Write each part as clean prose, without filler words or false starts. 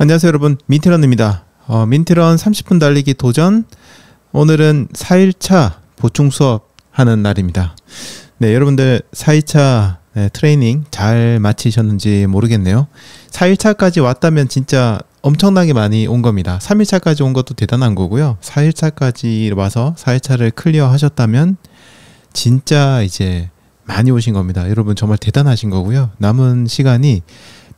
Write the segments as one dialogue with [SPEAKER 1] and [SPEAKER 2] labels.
[SPEAKER 1] 안녕하세요 여러분, 민트런입니다. 민트런 30분 달리기 도전. 오늘은 4일차 보충 수업 하는 날입니다. 네, 여러분들 4일차 트레이닝 잘 마치셨는지 모르겠네요. 4일차까지 왔다면 진짜 엄청나게 많이 온 겁니다. 3일차까지 온 것도 대단한 거고요. 4일차까지 와서 4일차를 클리어 하셨다면 진짜 이제 많이 오신 겁니다. 여러분 정말 대단하신 거고요. 남은 시간이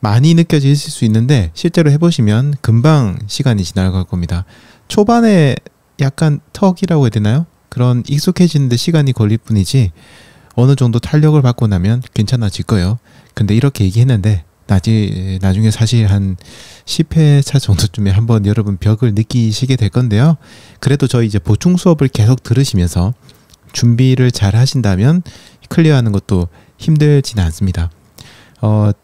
[SPEAKER 1] 많이 느껴질 수 있는데 실제로 해보시면 금방 시간이 지나갈 겁니다. 초반에 약간 턱이라고 해야 되나요? 그런 익숙해지는데 시간이 걸릴 뿐이지 어느 정도 탄력을 받고 나면 괜찮아질 거예요. 근데 이렇게 얘기했는데 나중에 사실 한 10회차 정도쯤에 한번 여러분 벽을 느끼시게 될 건데요. 그래도 저희 이제 보충 수업을 계속 들으시면서 준비를 잘 하신다면 클리어하는 것도 힘들지는 않습니다.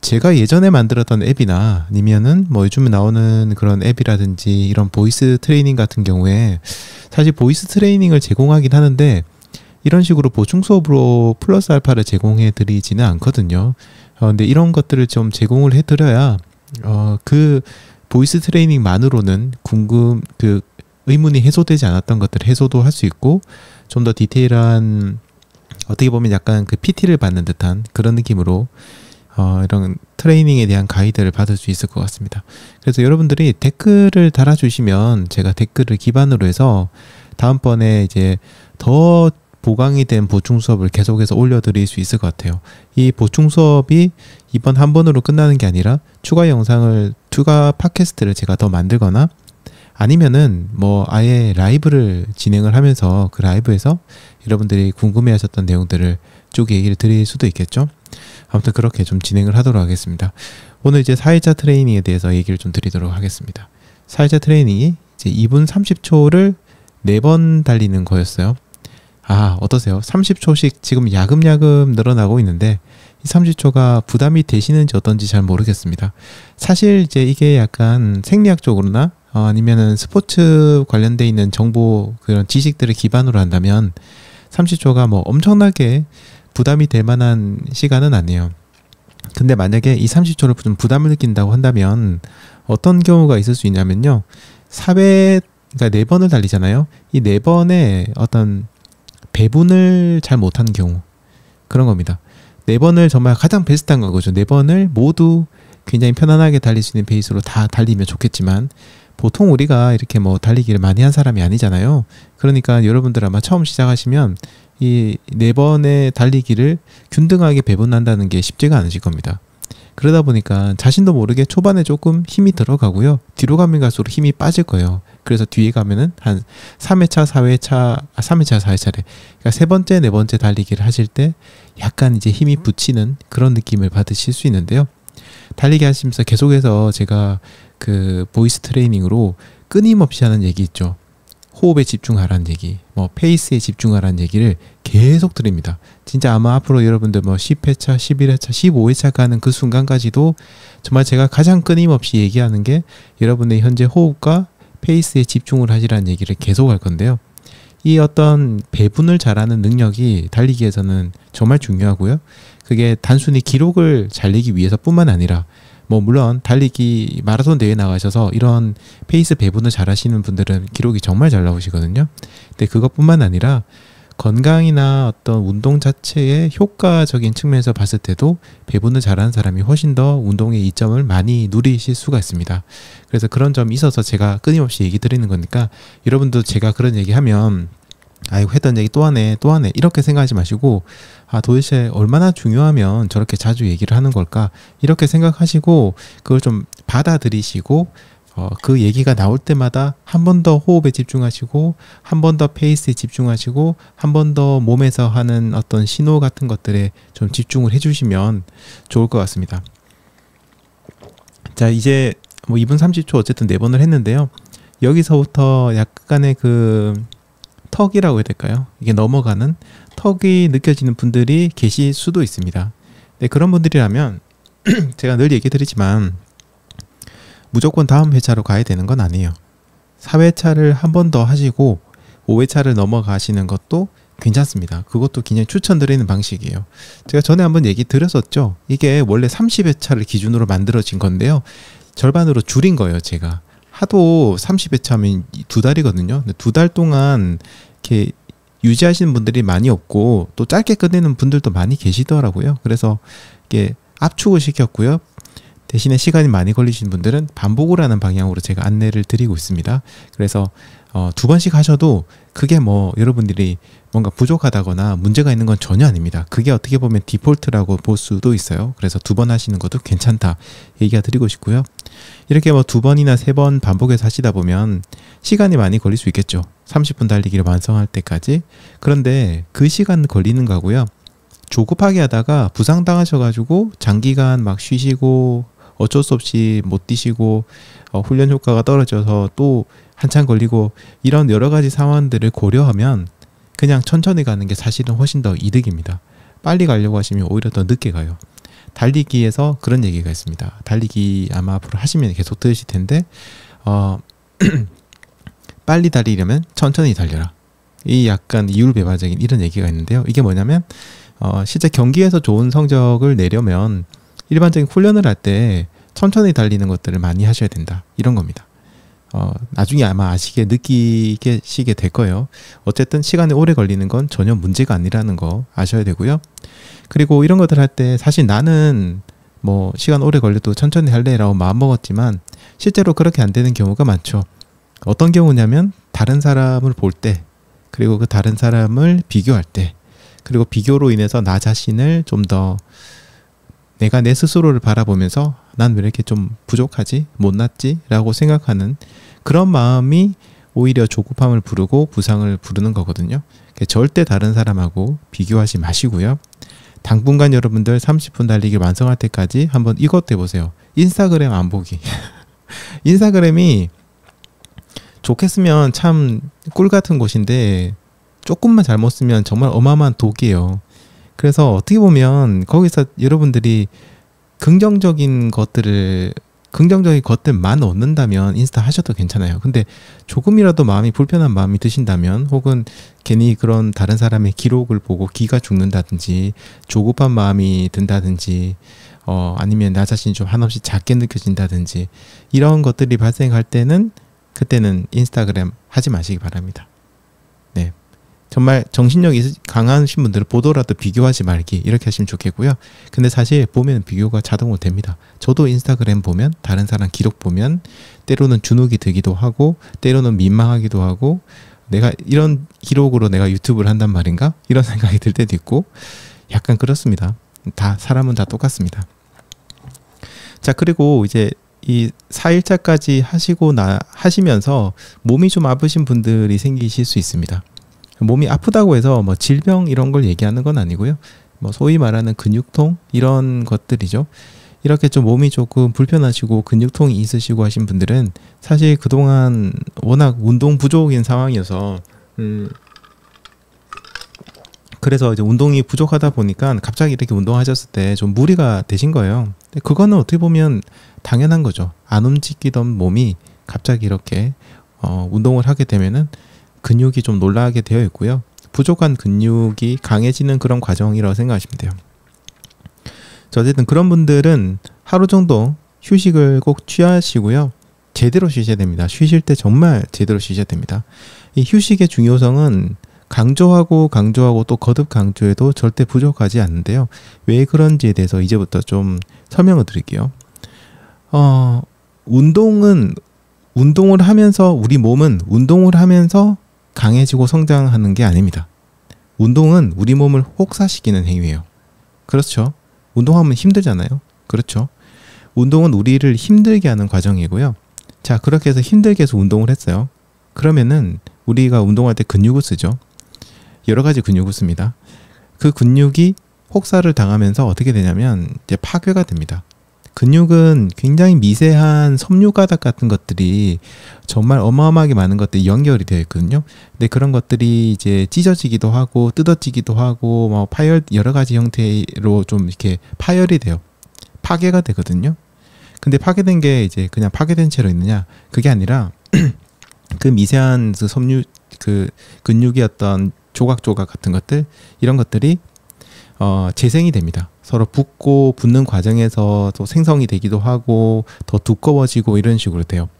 [SPEAKER 1] 제가 예전에 만들었던 앱이나 아니면은 뭐 요즘에 나오는 그런 앱이라든지 이런 보이스 트레이닝 같은 경우에 사실 보이스 트레이닝을 제공하긴 하는데 이런 식으로 보충 수업으로 플러스 알파를 제공해 드리지는 않거든요. 근데 이런 것들을 좀 제공을 해 드려야 그 보이스 트레이닝만으로는 의문이 해소되지 않았던 것들을 해소도 할 수 있고 좀 더 디테일한 어떻게 보면 약간 그 PT를 받는 듯한 그런 느낌으로 이런 트레이닝에 대한 가이드를 받을 수 있을 것 같습니다. 그래서 여러분들이 댓글을 달아주시면 제가 댓글을 기반으로 해서 다음번에 이제 더 보강이 된 보충 수업을 계속해서 올려드릴 수 있을 것 같아요. 이 보충 수업이 이번 한 번으로 끝나는 게 아니라 추가 팟캐스트를 제가 더 만들거나 아니면은 뭐 아예 라이브를 진행을 하면서 그 라이브에서 여러분들이 궁금해하셨던 내용들을 쭉 얘기를 드릴 수도 있겠죠. 아무튼 그렇게 좀 진행을 하도록 하겠습니다. 오늘 이제 4일차 트레이닝에 대해서 얘기를 좀 드리도록 하겠습니다. 4일차 트레이닝이 이제 2분 30초를 4번 달리는 거였어요. 어떠세요? 30초씩 지금 야금야금 늘어나고 있는데 이 30초가 부담이 되시는지 어떤지 잘 모르겠습니다. 사실 이제 이게 약간 생리학적으로나 아니면은 스포츠 관련돼 있는 정보 그런 지식들을 기반으로 한다면 30초가 뭐 엄청나게 부담이 될 만한 시간은 아니에요. 근데 만약에 이 30초를 좀 부담을 느낀다고 한다면 어떤 경우가 있을 수 있냐면요. 4회, 그러니까 4번을 달리잖아요. 이 4번의 어떤 배분을 잘 못하는 경우. 그런 겁니다. 4번을 정말 가장 베스트한 거죠. 4번을 모두 굉장히 편안하게 달릴 수 있는 페이스로 다 달리면 좋겠지만 보통 우리가 이렇게 뭐 달리기를 많이 한 사람이 아니잖아요. 그러니까 여러분들 아마 처음 시작하시면 이 4번의 달리기를 균등하게 배분한다는 게 쉽지가 않으실 겁니다. 그러다 보니까 자신도 모르게 초반에 조금 힘이 들어가고요. 뒤로 가면 갈수록 힘이 빠질 거예요. 그래서 뒤에 가면은 한 3회차, 4회차래. 그러니까 세 번째, 네 번째 달리기를 하실 때 약간 이제 힘이 붙이는 그런 느낌을 받으실 수 있는데요. 달리기 하시면서 계속해서 제가 그 보이스 트레이닝으로 끊임없이 하는 얘기 있죠. 호흡에 집중하라는 얘기, 뭐 페이스에 집중하라는 얘기를 계속 드립니다. 진짜 아마 앞으로 여러분들 뭐 10회차, 11회차, 15회차 가는 그 순간까지도 정말 제가 가장 끊임없이 얘기하는 게 여러분의 현재 호흡과 페이스에 집중을 하시라는 얘기를 계속 할 건데요. 이 어떤 배분을 잘하는 능력이 달리기에서는 정말 중요하고요. 그게 단순히 기록을 잘 내기 위해서뿐만 아니라 뭐 물론 달리기 마라톤 대회 나가셔서 이런 페이스 배분을 잘 하시는 분들은 기록이 정말 잘 나오시거든요. 근데 그것뿐만 아니라 건강이나 어떤 운동 자체의 효과적인 측면에서 봤을 때도 배분을 잘하는 사람이 훨씬 더 운동의 이점을 많이 누리실 수가 있습니다. 그래서 그런 점이 있어서 제가 끊임없이 얘기 드리는 거니까 여러분도 제가 그런 얘기하면 아이고 했던 얘기 또 하네 이렇게 생각하지 마시고 도대체 얼마나 중요하면 저렇게 자주 얘기를 하는 걸까 이렇게 생각하시고 그걸 좀 받아들이시고 그 얘기가 나올 때마다 한 번 더 호흡에 집중하시고 한 번 더 페이스에 집중하시고 한 번 더 몸에서 하는 어떤 신호 같은 것들에 좀 집중을 해주시면 좋을 것 같습니다. 자, 이제 뭐 2분 30초 어쨌든 4번을 했는데요. 여기서부터 약간의 그 턱이라고 해야 될까요? 이게 넘어가는 턱이 느껴지는 분들이 계실 수도 있습니다. 네, 그런 분들이라면 제가 늘 얘기 드리지만 무조건 다음 회차로 가야 되는 건 아니에요. 4회차를 한 번 더 하시고 5회차를 넘어가시는 것도 괜찮습니다. 그것도 굉장히 추천드리는 방식이에요. 제가 전에 한번 얘기 드렸었죠. 이게 원래 30회차를 기준으로 만들어진 건데요. 절반으로 줄인 거예요. 제가 하도 30회차 하면 2달이거든요. 근데 2달 동안 이렇게 유지하시는 분들이 많이 없고 또 짧게 끝내는 분들도 많이 계시더라고요. 그래서 이게 압축을 시켰고요. 대신에 시간이 많이 걸리신 분들은 반복을 하는 방향으로 제가 안내를 드리고 있습니다. 그래서 2번씩 하셔도 그게 뭐 여러분들이 뭔가 부족하다거나 문제가 있는 건 전혀 아닙니다. 그게 어떻게 보면 디폴트라고 볼 수도 있어요. 그래서 2번 하시는 것도 괜찮다 얘기가 드리고 싶고요. 이렇게 뭐 2번이나 3번 반복해서 하시다 보면 시간이 많이 걸릴 수 있겠죠. 30분 달리기를 완성할 때까지. 그런데 그 시간 걸리는 거고요. 조급하게 하다가 부상당하셔가지고 장기간 막 쉬시고 어쩔 수 없이 못 뛰시고 훈련 효과가 떨어져서 또 한참 걸리고 이런 여러 가지 상황들을 고려하면 그냥 천천히 가는 게 사실은 훨씬 더 이득입니다. 빨리 가려고 하시면 오히려 더 늦게 가요. 달리기에서 그런 얘기가 있습니다. 달리기 아마 앞으로 하시면 계속 들으실 텐데 빨리 달리려면 천천히 달려라. 이 약간 이율배반적인 이런 얘기가 있는데요. 이게 뭐냐면 실제 경기에서 좋은 성적을 내려면 일반적인 훈련을 할 때 천천히 달리는 것들을 많이 하셔야 된다. 이런 겁니다. 나중에 아마 느끼시게 될 거예요. 어쨌든 시간이 오래 걸리는 건 전혀 문제가 아니라는 거 아셔야 되고요. 그리고 이런 것들 할 때 사실 나는 뭐 시간 오래 걸려도 천천히 할래라고 마음먹었지만 실제로 그렇게 안 되는 경우가 많죠. 어떤 경우냐면 다른 사람을 볼 때, 그리고 그 다른 사람을 비교할 때, 그리고 비교로 인해서 나 자신을 좀 더 내가 내 스스로를 바라보면서 난 왜 이렇게 좀 부족하지? 못났지? 라고 생각하는 그런 마음이 오히려 조급함을 부르고 부상을 부르는 거거든요. 절대 다른 사람하고 비교하지 마시고요. 당분간 여러분들 30분 달리기를 완성할 때까지 한번 이것도 해보세요. 인스타그램 안 보기. 인스타그램이 좋겠으면 참 꿀 같은 곳인데 조금만 잘못 쓰면 정말 어마어마한 독이에요. 그래서 어떻게 보면 거기서 여러분들이 긍정적인 것들만 얻는다면 인스타 하셔도 괜찮아요. 근데 조금이라도 마음이 불편한 마음이 드신다면, 혹은 괜히 그런 다른 사람의 기록을 보고 기가 죽는다든지 조급한 마음이 든다든지 아니면 나 자신이 좀 한없이 작게 느껴진다든지 이런 것들이 발생할 때는 그때는 인스타그램 하지 마시기 바랍니다. 네. 정말 정신력이 강하신 분들은 보더라도 비교하지 말기, 이렇게 하시면 좋겠고요. 근데 사실 보면 비교가 자동으로 됩니다. 저도 인스타그램 보면 다른 사람 기록 보면 때로는 주눅이 들기도 하고 때로는 민망하기도 하고, 내가 이런 기록으로 내가 유튜브를 한단 말인가? 이런 생각이 들 때도 있고 약간 그렇습니다. 사람은 다 똑같습니다. 자, 그리고 이제 이 4일차까지 하시면서 몸이 좀 아프신 분들이 생기실 수 있습니다. 몸이 아프다고 해서 뭐 질병 이런 걸 얘기하는 건 아니고요. 뭐 소위 말하는 근육통 이런 것들이죠. 이렇게 좀 몸이 조금 불편하시고 근육통이 있으시고 하신 분들은 사실 그동안 워낙 운동 부족인 상황이어서 그래서 이제 운동이 부족하다 보니까 갑자기 이렇게 운동하셨을 때 좀 무리가 되신 거예요. 근데 그거는 어떻게 보면 당연한 거죠. 안 움직이던 몸이 갑자기 이렇게 운동을 하게 되면은 근육이 좀 놀라게 되어 있고요. 부족한 근육이 강해지는 그런 과정이라고 생각하시면 돼요. 어쨌든 그런 분들은 하루 정도 휴식을 꼭 취하시고요. 제대로 쉬셔야 됩니다. 쉬실 때 정말 제대로 쉬셔야 됩니다. 이 휴식의 중요성은 강조하고 또 거듭 강조해도 절대 부족하지 않는데요. 왜 그런지에 대해서 이제부터 좀 설명을 드릴게요. 운동을 하면서 우리 몸은 운동을 하면서 강해지고 성장하는 게 아닙니다. 운동은 우리 몸을 혹사시키는 행위예요. 그렇죠. 운동하면 힘들잖아요. 그렇죠. 운동은 우리를 힘들게 하는 과정이고요. 자, 그렇게 해서 힘들게 해서 운동을 했어요. 그러면은 우리가 운동할 때 근육을 쓰죠. 여러 가지 근육을 씁니다. 그 근육이 혹사를 당하면서 어떻게 되냐면 이제 파괴가 됩니다. 근육은 굉장히 미세한 섬유 가닥 같은 것들이 정말 어마어마하게 많은 것들이 연결이 되어 있거든요. 근데 그런 것들이 이제 찢어지기도 하고 뜯어지기도 하고 뭐 여러 가지 형태로 좀 이렇게 파열이 돼요. 파괴가 되거든요. 근데 파괴된 게 이제 그냥 파괴된 채로 있느냐? 그게 아니라 그 미세한 그 섬유 그 근육의 어떤 조각조각 같은 것들, 이런 것들이 재생이 됩니다. 서로 붙고 붙는 과정에서 또 생성이 되기도 하고 더 두꺼워지고 이런 식으로 돼요.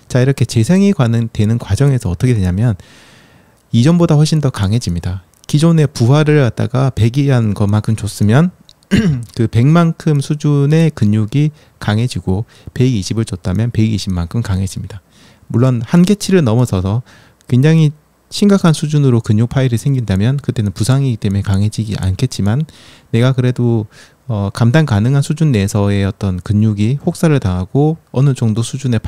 [SPEAKER 1] 자, 이렇게 재생이 되는 과정에서 어떻게 되냐면 이전보다 훨씬 더 강해집니다. 기존에 부하를 갖다가 100이한 것만큼 줬으면 그 100만큼 수준의 근육이 강해지고 120을 줬다면 120만큼 강해집니다. 물론 한계치를 넘어서서 굉장히 심각한 수준으로 근육 파열이 생긴다면 그때는 부상이기 때문에 강해지지 않겠지만 내가 그래도 감당 가능한 수준 내에서의 어떤 근육이 혹사를 당하고 어느 정도 수준의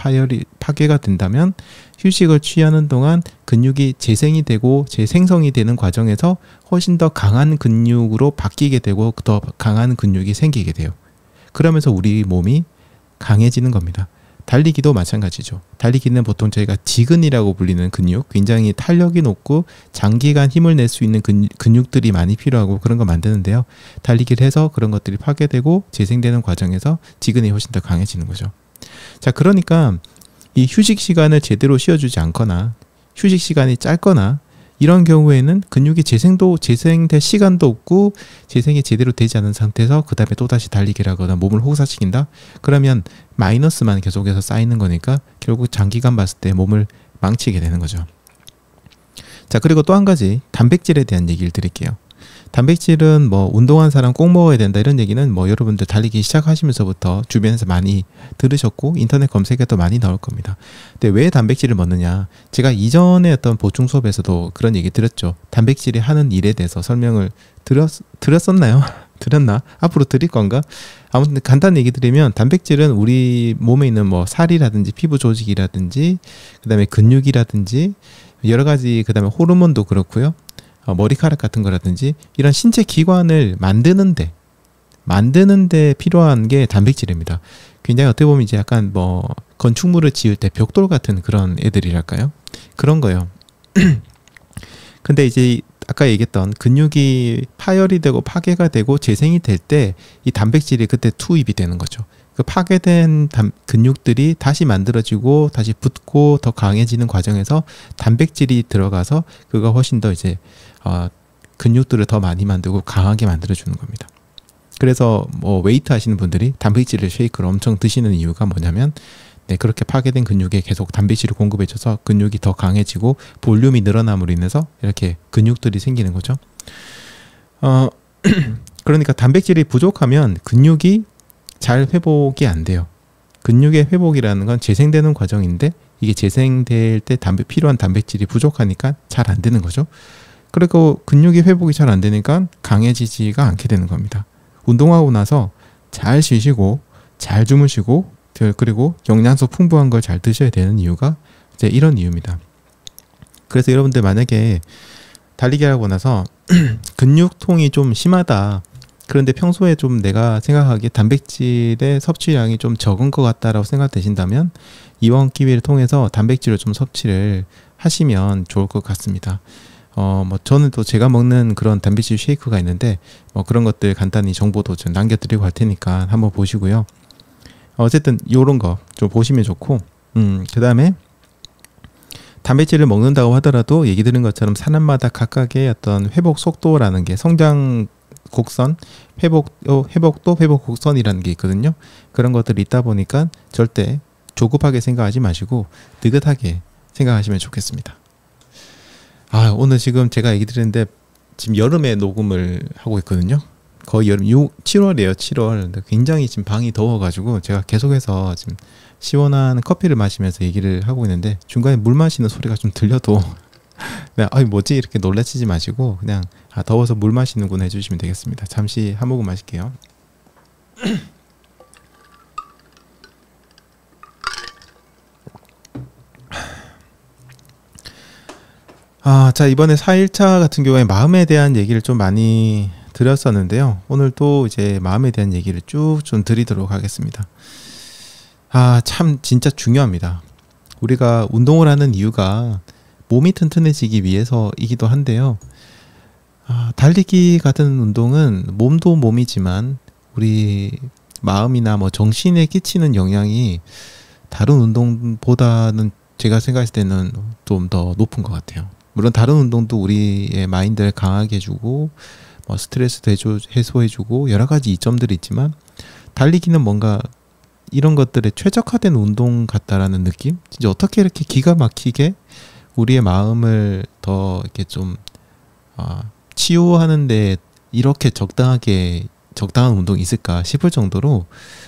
[SPEAKER 1] 파괴가 된다면 휴식을 취하는 동안 근육이 재생이 되고 재생성이 되는 과정에서 훨씬 더 강한 근육으로 바뀌게 되고 더 강한 근육이 생기게 돼요. 그러면서 우리 몸이 강해지는 겁니다. 달리기도 마찬가지죠. 달리기는 보통 저희가 지근이라고 불리는 근육, 굉장히 탄력이 높고 장기간 힘을 낼 수 있는 근육들이 많이 필요하고 그런 거 만드는데요. 달리기를 해서 그런 것들이 파괴되고 재생되는 과정에서 지근이 훨씬 더 강해지는 거죠. 자, 그러니까 이 휴식 시간을 제대로 쉬어주지 않거나 휴식 시간이 짧거나 이런 경우에는 근육이 재생될 시간도 없고 재생이 제대로 되지 않은 상태에서 그 다음에 또다시 달리기를 하거나 몸을 혹사시킨다? 그러면 마이너스만 계속해서 쌓이는 거니까 결국 장기간 봤을 때 몸을 망치게 되는 거죠. 자, 그리고 또 한 가지 단백질에 대한 얘기를 드릴게요. 단백질은 뭐 운동한 사람 꼭 먹어야 된다 이런 얘기는 뭐 여러분들 달리기 시작하시면서부터 주변에서 많이 들으셨고 인터넷 검색에도 많이 나올 겁니다. 근데 왜 단백질을 먹느냐? 제가 이전에 어떤 보충 수업에서도 그런 얘기 드렸죠. 단백질이 하는 일에 대해서 설명을 드렸었나요? 드렸나? 앞으로 드릴 건가? 아무튼 간단히 얘기 드리면 단백질은 우리 몸에 있는 뭐 살이라든지 피부 조직이라든지 그다음에 근육이라든지 여러 가지 그다음에 호르몬도 그렇고요. 머리카락 같은 거라든지 이런 신체 기관을 만드는데 필요한 게 단백질입니다. 굉장히 어떻게 보면 이제 약간 뭐 건축물을 지을 때 벽돌 같은 그런 애들이랄까요? 그런 거요. 근데 이제 아까 얘기했던 근육이 파열이 되고 파괴가 되고 재생이 될 때 이 단백질이 그때 투입이 되는 거죠. 그 파괴된 근육들이 다시 만들어지고 다시 붙고 더 강해지는 과정에서 단백질이 들어가서 그가 훨씬 더 이제 근육들을 더 많이 만들고 강하게 만들어주는 겁니다. 그래서 뭐 웨이트 하시는 분들이 단백질을 쉐이크를 엄청 드시는 이유가 뭐냐면 그렇게 파괴된 근육에 계속 단백질을 공급해줘서 근육이 더 강해지고 볼륨이 늘어남으로 인해서 이렇게 근육들이 생기는 거죠. 그러니까 단백질이 부족하면 근육이 잘 회복이 안 돼요. 근육의 회복이라는 건 재생되는 과정인데 이게 재생될 때 필요한 단백질이 부족하니까 잘 안 되는 거죠. 그리고 근육이 회복이 잘 안 되니까 강해지지가 않게 되는 겁니다. 운동하고 나서 잘 쉬시고 잘 주무시고 그리고 영양소 풍부한 걸 잘 드셔야 되는 이유가 이제 이런 이유입니다. 그래서 여러분들 만약에 달리기 하고 나서 근육통이 좀 심하다. 그런데 평소에 좀 내가 생각하기에 단백질의 섭취량이 좀 적은 것 같다라고 생각되신다면 이번 기회를 통해서 단백질을 좀 섭취를 하시면 좋을 것 같습니다. 뭐 저는 또 제가 먹는 그런 단백질 쉐이크가 있는데 뭐 그런 것들 간단히 정보도 좀 남겨드리고 할 테니까 한번 보시고요. 어쨌든 요런 거 좀 보시면 좋고 그 다음에 단백질을 먹는다고 하더라도 얘기 드린 것처럼 사람마다 각각의 어떤 회복 속도라는 게 성장 곡선, 회복도 회복 곡선이라는 게 있거든요. 그런 것들이 있다 보니까 절대 조급하게 생각하지 마시고 느긋하게 생각하시면 좋겠습니다. 오늘 지금 제가 얘기 드리는데 지금 여름에 녹음을 하고 있거든요. 거의 여름 7월이에요. 7월. 굉장히 지금 방이 더워가지고 제가 계속해서 지금 시원한 커피를 마시면서 얘기를 하고 있는데 중간에 물 마시는 소리가 좀 들려도 뭐지 이렇게 놀라치지 마시고 그냥 더워서 물 마시는구나 해주시면 되겠습니다. 잠시 한 모금 마실게요. 자, 이번에 4일차 같은 경우에 마음에 대한 얘기를 좀 많이 드렸었는데요. 오늘 또 이제 마음에 대한 얘기를 쭉 좀 드리도록 하겠습니다. 참 진짜 중요합니다. 우리가 운동을 하는 이유가 몸이 튼튼해지기 위해서이기도 한데요. 달리기 같은 운동은 몸도 몸이지만 우리 마음이나 뭐 정신에 끼치는 영향이 다른 운동보다는 제가 생각했을 때는 좀 더 높은 것 같아요. 물론 다른 운동도 우리의 마인드를 강하게 해주고 뭐 스트레스도 해소해주고 여러 가지 이점들이 있지만 달리기는 뭔가 이런 것들에 최적화된 운동 같다라는 느낌? 진짜 어떻게 이렇게 기가 막히게 우리의 마음을 더 이렇게 좀 치유하는데 이렇게 적당한 운동이 있을까 싶을 정도로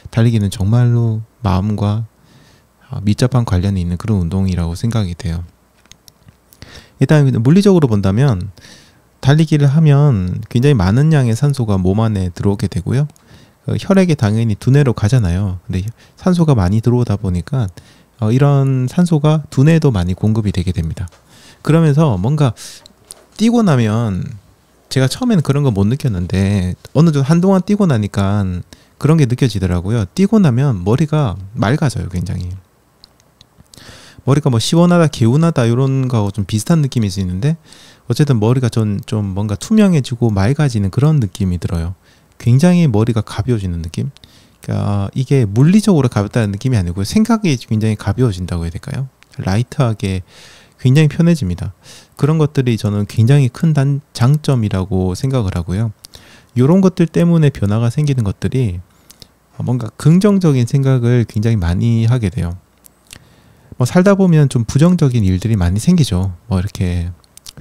[SPEAKER 1] 달리기는 정말로 마음과 밀접한 관련이 있는 그런 운동이라고 생각이 돼요. 일단 물리적으로 본다면 달리기를 하면 굉장히 많은 양의 산소가 몸 안에 들어오게 되고요. 혈액이 당연히 두뇌로 가잖아요. 근데 산소가 많이 들어오다 보니까 이런 산소가 두뇌에도 많이 공급이 되게 됩니다. 그러면서 뭔가 뛰고 나면 제가 처음에는 그런 거 못 느꼈는데 어느 정도 한동안 뛰고 나니까 그런 게 느껴지더라고요. 뛰고 나면 머리가 맑아져요. 굉장히. 머리가 뭐 시원하다, 개운하다 이런 거하고 좀 비슷한 느낌일 수 있는데 어쨌든 머리가 좀 뭔가 투명해지고 맑아지는 그런 느낌이 들어요. 굉장히 머리가 가벼워지는 느낌? 그러니까 이게 물리적으로 가볍다는 느낌이 아니고 생각이 굉장히 가벼워진다고 해야 될까요? 라이트하게 굉장히 편해집니다. 그런 것들이 저는 굉장히 큰 장점이라고 생각을 하고요. 이런 것들 때문에 변화가 생기는 것들이 뭔가 긍정적인 생각을 굉장히 많이 하게 돼요. 뭐 살다 보면 좀 부정적인 일들이 많이 생기죠. 뭐 이렇게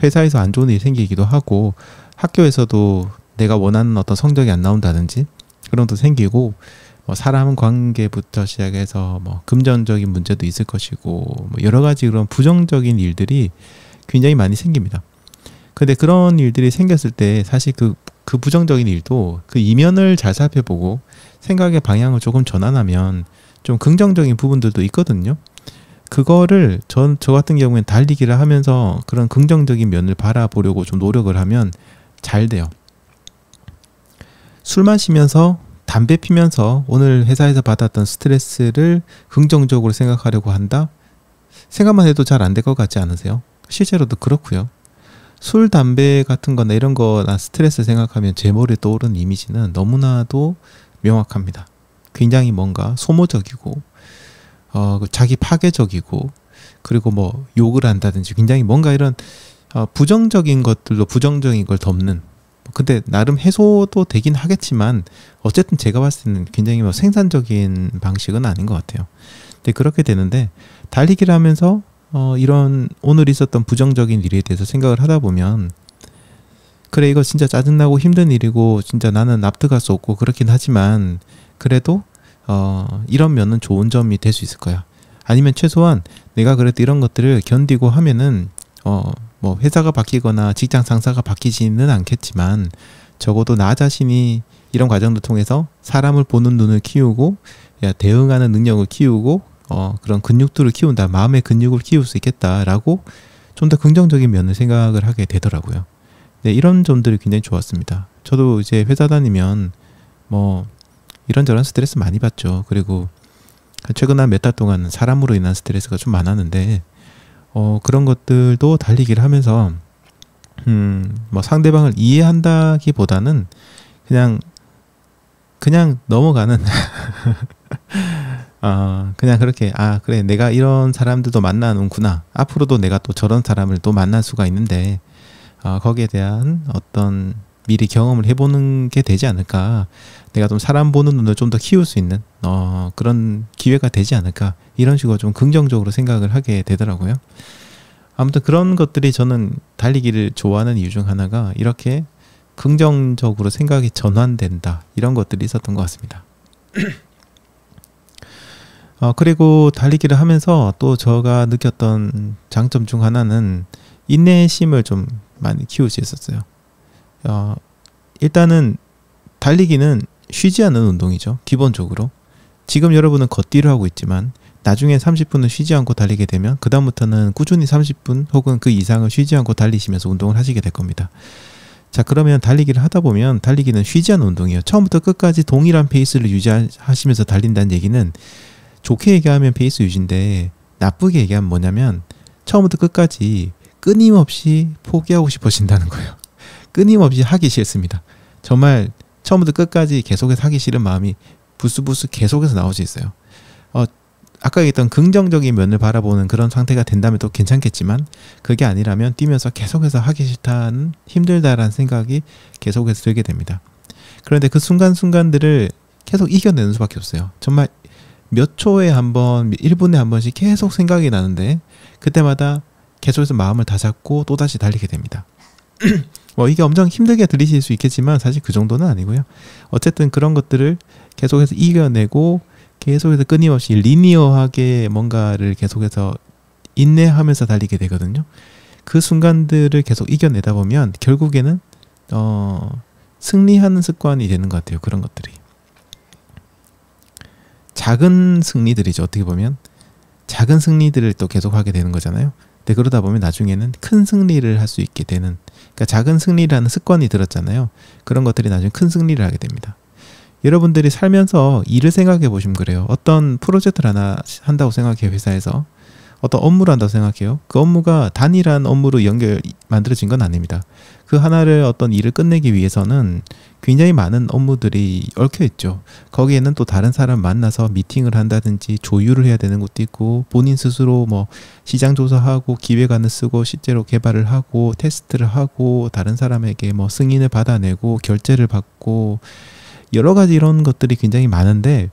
[SPEAKER 1] 회사에서 안 좋은 일이 생기기도 하고 학교에서도 내가 원하는 어떤 성적이 안 나온다든지 그런 것도 생기고 뭐 사람 관계부터 시작해서 뭐 금전적인 문제도 있을 것이고 뭐 여러 가지 그런 부정적인 일들이 굉장히 많이 생깁니다. 근데 그런 일들이 생겼을 때 사실 그 부정적인 일도 그 이면을 잘 살펴보고 생각의 방향을 조금 전환하면 좀 긍정적인 부분들도 있거든요. 그거를 저 같은 경우에는 달리기를 하면서 그런 긍정적인 면을 바라보려고 좀 노력을 하면 잘 돼요. 술 마시면서 담배 피면서 오늘 회사에서 받았던 스트레스를 긍정적으로 생각하려고 한다? 생각만 해도 잘 안 될 것 같지 않으세요? 실제로도 그렇고요. 술, 담배 같은 거나 이런 거나 스트레스 생각하면 제 머리에 떠오르는 이미지는 너무나도 명확합니다. 굉장히 뭔가 소모적이고 자기 파괴적이고 그리고 뭐 욕을 한다든지 굉장히 뭔가 이런 부정적인 것들로 부정적인 걸 덮는 근데 나름 해소도 되긴 하겠지만 어쨌든 제가 봤을 때는 굉장히 뭐 생산적인 방식은 아닌 것 같아요. 근데 그렇게 되는데 달리기를 하면서 이런 오늘 있었던 부정적인 일에 대해서 생각을 하다 보면 그래 이거 진짜 짜증나고 힘든 일이고 진짜 나는 납득할 수 없고 그렇긴 하지만 그래도 이런 면은 좋은 점이 될 수 있을 거야. 아니면 최소한 내가 그래도 이런 것들을 견디고 하면은 뭐 회사가 바뀌거나 직장 상사가 바뀌지는 않겠지만 적어도 나 자신이 이런 과정을 통해서 사람을 보는 눈을 키우고 대응하는 능력을 키우고 그런 근육들을 키운다. 마음의 근육을 키울 수 있겠다라고 좀 더 긍정적인 면을 생각을 하게 되더라고요. 네, 이런 점들이 굉장히 좋았습니다. 저도 이제 회사 다니면 뭐 이런저런 스트레스 많이 받죠. 그리고 최근 한 몇 달 동안 사람으로 인한 스트레스가 좀 많았는데 그런 것들도 달리기를 하면서 뭐 상대방을 이해한다기보다는 그냥 넘어가는 그냥 그렇게 그래 내가 이런 사람들도 만나는구나 앞으로도 내가 또 저런 사람을 또 만날 수가 있는데 거기에 대한 어떤 미리 경험을 해보는 게 되지 않을까 내가 좀 사람 보는 눈을 좀 더 키울 수 있는 그런 기회가 되지 않을까 이런 식으로 좀 긍정적으로 생각을 하게 되더라고요. 아무튼 그런 것들이 저는 달리기를 좋아하는 이유 중 하나가 이렇게 긍정적으로 생각이 전환된다 이런 것들이 있었던 것 같습니다. 그리고 달리기를 하면서 또 제가 느꼈던 장점 중 하나는 인내심을 좀 많이 키울 수 있었어요. 일단은 달리기는 쉬지 않는 운동이죠. 기본적으로. 지금 여러분은 걷기를 하고 있지만 나중에 30분을 쉬지 않고 달리게 되면 그 다음부터는 꾸준히 30분 혹은 그 이상을 쉬지 않고 달리시면서 운동을 하시게 될 겁니다. 자, 그러면 달리기를 하다 보면 달리기는 쉬지 않는 운동이에요. 처음부터 끝까지 동일한 페이스를 유지하시면서 달린다는 얘기는 좋게 얘기하면 페이스 유지인데 나쁘게 얘기하면 뭐냐면 처음부터 끝까지 끊임없이 포기하고 싶어진다는 거예요. 끊임없이 하기 싫습니다. 정말 처음부터 끝까지 계속해서 하기 싫은 마음이 부스부스 계속해서 나올 수 있어요. 아까 얘기했던 긍정적인 면을 바라보는 그런 상태가 된다면 또 괜찮겠지만 그게 아니라면 뛰면서 계속해서 하기 싫다는 힘들다라는 생각이 계속해서 들게 됩니다. 그런데 그 순간순간들을 계속 이겨내는 수밖에 없어요. 정말 몇 초에 한 번, 1분에 한 번씩 계속 생각이 나는데 그때마다 계속해서 마음을 다잡고 또다시 달리게 됩니다. 뭐 이게 엄청 힘들게 들리실 수 있겠지만 사실 그 정도는 아니고요. 어쨌든 그런 것들을 계속해서 이겨내고 계속해서 끊임없이 리니어하게 뭔가를 계속해서 인내하면서 달리게 되거든요. 그 순간들을 계속 이겨내다 보면 결국에는 승리하는 습관이 되는 것 같아요. 그런 것들이 작은 승리들이죠. 어떻게 보면 작은 승리들을 또 계속하게 되는 거잖아요. 근데 그러다 보면 나중에는 큰 승리를 할 수 있게 되는, 그러니까 작은 승리라는 습관이 들었잖아요. 그런 것들이 나중에 큰 승리를 하게 됩니다. 여러분들이 살면서 일을 생각해 보시면 그래요. 어떤 프로젝트를 하나 한다고 생각해요. 회사에서 어떤 업무를 한다고 생각해요. 그 업무가 단일한 업무로 만들어진 건 아닙니다. 그 하나를 어떤 일을 끝내기 위해서는 굉장히 많은 업무들이 얽혀 있죠. 거기에는 또 다른 사람 만나서 미팅을 한다든지 조율을 해야 되는 것도 있고, 본인 스스로 뭐 시장 조사하고 기획안을 쓰고 실제로 개발을 하고 테스트를 하고 다른 사람에게 뭐 승인을 받아내고 결제를 받고 여러 가지 이런 것들이 굉장히 많은데,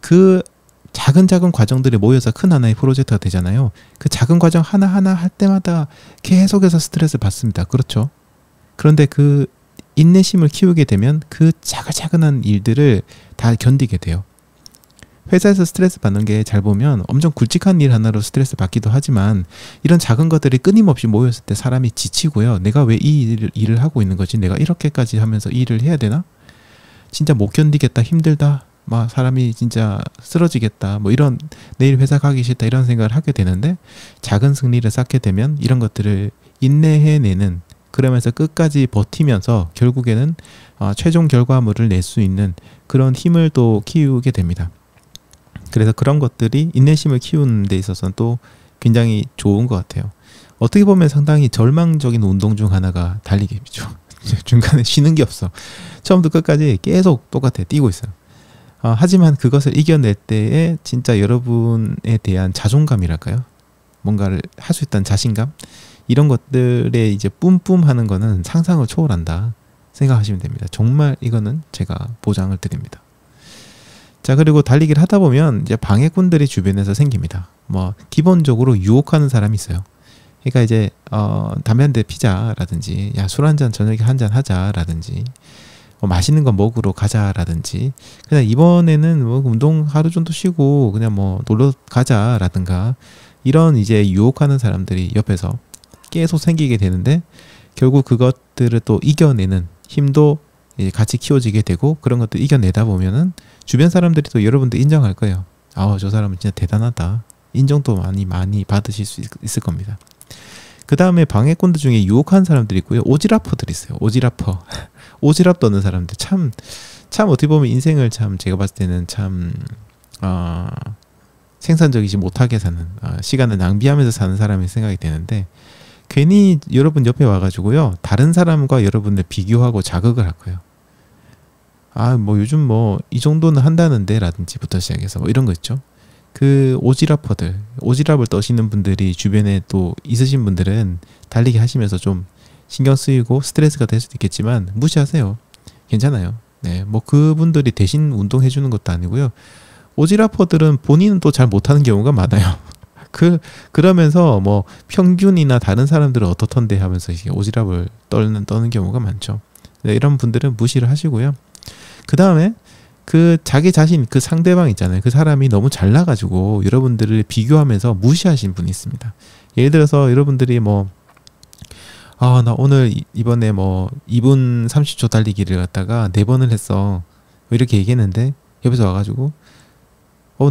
[SPEAKER 1] 그 작은 과정들이 모여서 큰 하나의 프로젝트가 되잖아요. 그 작은 과정 하나하나 할 때마다 계속해서 스트레스를 받습니다. 그렇죠? 그런데 그 인내심을 키우게 되면 그 작은 일들을 다 견디게 돼요. 회사에서 스트레스 받는 게 잘 보면 엄청 굵직한 일 하나로 스트레스 받기도 하지만, 이런 작은 것들이 끊임없이 모였을 때 사람이 지치고요. 내가 왜 이 일을 하고 있는 거지? 내가 이렇게까지 하면서 이 일을 해야 되나? 진짜 못 견디겠다, 힘들다, 막 사람이 진짜 쓰러지겠다, 뭐 이런, 내일 회사 가기 싫다 이런 생각을 하게 되는데, 작은 승리를 쌓게 되면 이런 것들을 인내해내는, 그러면서 끝까지 버티면서 결국에는 최종 결과물을 낼 수 있는 그런 힘을 또 키우게 됩니다. 그래서 그런 것들이 인내심을 키우는 데 있어서는 또 굉장히 좋은 것 같아요. 어떻게 보면 상당히 절망적인 운동 중 하나가 달리기죠. 중간에 쉬는 게 없어. 처음부터 끝까지 계속 똑같아, 뛰고 있어요. 하지만 그것을 이겨낼 때에 진짜 여러분에 대한 자존감이랄까요? 뭔가를 할 수 있다는 자신감? 이런 것들에 이제 뿜뿜 하는 거는 상상을 초월한다 생각하시면 됩니다. 정말 이거는 제가 보장을 드립니다. 자, 그리고 달리기를 하다 보면 이제 방해꾼들이 주변에서 생깁니다. 뭐 기본적으로 유혹하는 사람이 있어요. 그러니까 이제 담배 한 대 피자라든지, 야, 술 한 잔 저녁에 한 잔 하자라든지, 맛있는 거 먹으러 가자라든지, 그냥 이번에는 뭐 운동 하루 정도 쉬고 그냥 뭐 놀러 가자라든가, 이런 이제 유혹하는 사람들이 옆에서 계속 생기게 되는데, 결국 그것들을 또 이겨내는 힘도 이제 같이 키워지게 되고, 그런 것들 이겨내다 보면은 주변 사람들이 또 여러분들 인정할 거예요. 저 사람은 진짜 대단하다. 인정도 많이 받으실 수 있을 겁니다. 그 다음에 방해꾼들 중에 유혹하는 사람들이 있고요. 오지라퍼들이 있어요. 오지라퍼. 오지랖 떠는 사람들. 참 어떻게 보면 인생을 참, 제가 봤을 때는 참 생산적이지 못하게 사는, 시간을 낭비하면서 사는 사람이 생각이 되는데, 괜히 여러분 옆에 와가지고요, 다른 사람과 여러분을 비교하고 자극을 할 거예요. 뭐 요즘 뭐 이 정도는 한다는데 라든지부터 시작해서 뭐 이런 거 있죠. 그 오지랖퍼들, 오지랖을 떠시는 분들이 주변에 또 있으신 분들은 달리기 하시면서 좀 신경 쓰이고 스트레스가 될 수도 있겠지만 무시하세요. 괜찮아요. 네, 뭐 그분들이 대신 운동해 주는 것도 아니고요. 오지랖퍼들은 본인은 또 잘 못하는 경우가 많아요. 그러면서 뭐 평균이나 다른 사람들은 어떻던데 하면서 이게 오지랖을 떠는 경우가 많죠. 네, 이런 분들은 무시를 하시고요. 그 다음에 그 자기 자신, 그 상대방 있잖아요. 그 사람이 너무 잘나가지고 여러분들을 비교하면서 무시하신 분이 있습니다. 예를 들어서 여러분들이 뭐 나 오늘 이번에 뭐 2분 30초 달리기를 갖다가 4번을 했어, 이렇게 얘기했는데 옆에서 와가지고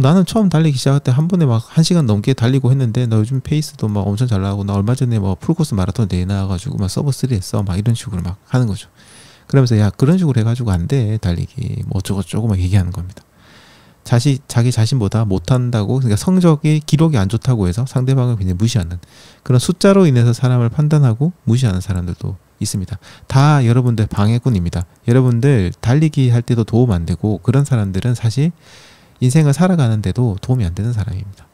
[SPEAKER 1] 나는 처음 달리기 시작할 때 한 번에 막 1시간 넘게 달리고 했는데 나 요즘 페이스도 막 엄청 잘 나가고, 나 얼마 전에 뭐 풀코스 마라톤 내나가지고 막 서브 3 했어, 막 이런 식으로 막 하는 거죠. 그러면서 야, 그런 식으로 해가지고 안 돼, 달리기 뭐 어쩌고저쩌고 막 얘기하는 겁니다. 자기 자신보다 못한다고, 그러니까 성적이 기록이 안 좋다고 해서 상대방을 그냥 무시하는, 그런 숫자로 인해서 사람을 판단하고 무시하는 사람들도 있습니다. 다 여러분들 방해꾼입니다. 여러분들 달리기 할 때도 도움 안 되고, 그런 사람들은 사실 인생을 살아가는데도 도움이 안 되는 사람입니다.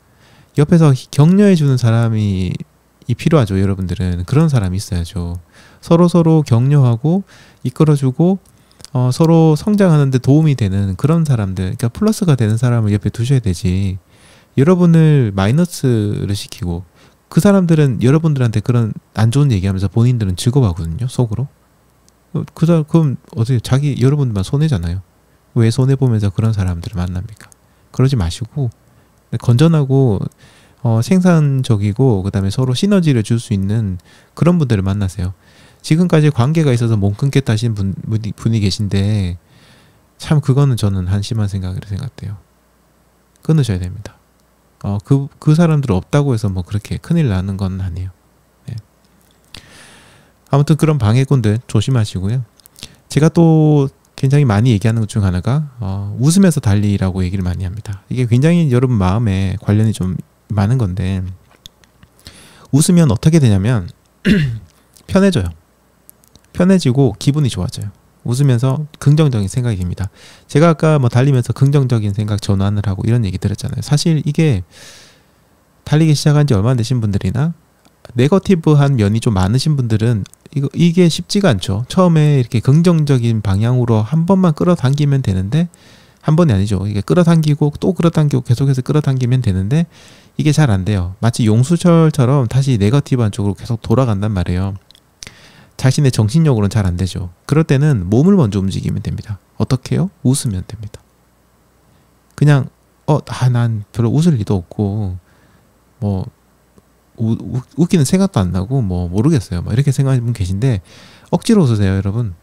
[SPEAKER 1] 옆에서 격려해주는 사람이 필요하죠. 여러분들은 그런 사람이 있어야죠. 서로 격려하고 이끌어주고 서로 성장하는데 도움이 되는 그런 사람들, 그러니까 플러스가 되는 사람을 옆에 두셔야 되지. 여러분을 마이너스를 시키고 그 사람들은 여러분들한테 그런 안 좋은 얘기하면서 본인들은 즐거워하거든요. 속으로. 그럼 어떻게 여러분들만 손해잖아요. 왜 손해보면서 그런 사람들을 만납니까? 그러지 마시고 건전하고 생산적이고 그 다음에 서로 시너지를 줄 수 있는 그런 분들을 만나세요. 지금까지 관계가 있어서 못 끊겠다 하신 분이 계신데 참 그거는 저는 한심한 생각이라고 생각돼요. 끊으셔야 됩니다. 그 사람들 없다고 해서 뭐 그렇게 큰일 나는 건 아니에요. 네. 아무튼 그런 방해꾼들 조심하시고요. 제가 또 굉장히 많이 얘기하는 것 중 하나가 웃으면서 달리라고 얘기를 많이 합니다. 이게 굉장히 여러분 마음에 관련이 좀 많은 건데 웃으면 어떻게 되냐면 편해져요. 편해지고 기분이 좋아져요. 웃으면서 긍정적인 생각이 듭니다. 제가 아까 뭐 달리면서 긍정적인 생각 전환을 하고 이런 얘기 드렸잖아요. 사실 이게 달리기 시작한 지 얼마 안 되신 분들이나 네거티브한 면이 좀 많으신 분들은 이게 쉽지가 않죠. 처음에 이렇게 긍정적인 방향으로 한 번만 끌어당기면 되는데 한 번이 아니죠. 이게 끌어당기고 또 끌어당기고 계속해서 끌어당기면 되는데 이게 잘 안 돼요. 마치 용수철처럼 다시 네거티브한 쪽으로 계속 돌아간단 말이에요. 자신의 정신력으로는 잘 안 되죠. 그럴 때는 몸을 먼저 움직이면 됩니다. 어떻게 해요? 웃으면 됩니다. 그냥 난 별로 웃을 리도 없고 뭐 웃기는 생각도 안 나고 뭐 모르겠어요. 뭐 이렇게 생각하시는 분 계신데 억지로 웃으세요, 여러분.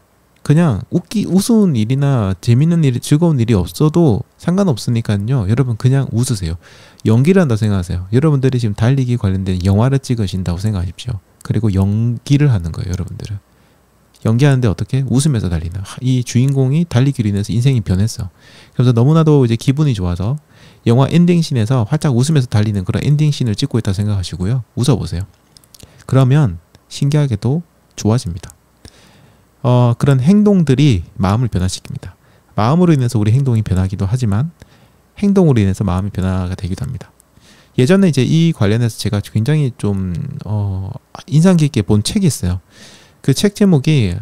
[SPEAKER 1] 그냥 웃은 일이나 재밌는 일, 즐거운 일이 없어도 상관없으니까요. 여러분 그냥 웃으세요. 연기를 한다고 생각하세요. 여러분들이 지금 달리기 관련된 영화를 찍으신다고 생각하십시오. 그리고 연기를 하는 거예요, 여러분들은. 연기하는데 어떻게? 웃으면서 달리는. 이 주인공이 달리기로 인해서 인생이 변했어. 그래서 너무나도 이제 기분이 좋아서 영화 엔딩씬에서 활짝 웃으면서 달리는 그런 엔딩씬을 찍고 있다 생각하시고요. 웃어보세요. 그러면 신기하게도 좋아집니다. 그런 행동들이 마음을 변화시킵니다. 마음으로 인해서 우리 행동이 변하기도 하지만 행동으로 인해서 마음이 변화가 되기도 합니다. 예전에 이제 이 관련해서 제가 굉장히 좀 인상 깊게 본 책이 있어요. 그 책 제목이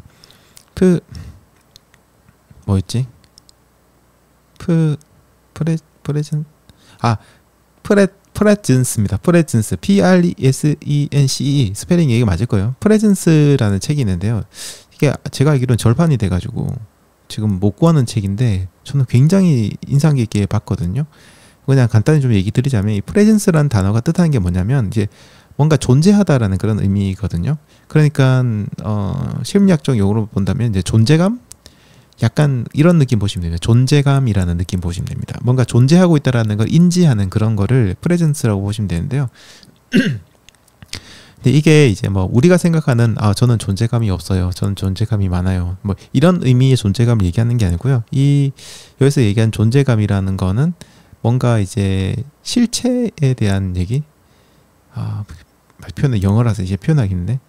[SPEAKER 1] 뭐였지? 프레젠스입니다. 프레젠스, P-R-E-S-E-N-C-E 스펠링 얘기가 맞을 거예요. 프레젠스라는 책이 있는데요. 이게 제가 알기로는 절판이 돼가지고 지금 못 구하는 책인데 저는 굉장히 인상 깊게 봤거든요. 그냥 간단히 좀 얘기 드리자면 이 프레젠스라는 단어가 뜻하는 게 뭐냐면 이제 뭔가 존재하다라는 그런 의미거든요. 그러니까 심리학적 용어로 본다면 이제 존재감? 약간 이런 느낌 보시면 됩니다. 존재감이라는 느낌 보시면 됩니다. 뭔가 존재하고 있다라는 걸 인지하는 그런 거를 프레젠스라고 보시면 되는데요. 근데 이게 이제 뭐 우리가 생각하는 저는 존재감이 없어요. 저는 존재감이 많아요. 뭐 이런 의미의 존재감을 얘기하는 게 아니고요. 여기서 얘기한 존재감이라는 거는 뭔가 이제 실체에 대한 얘기? 표현은 영어라서 이제 표현하겠는데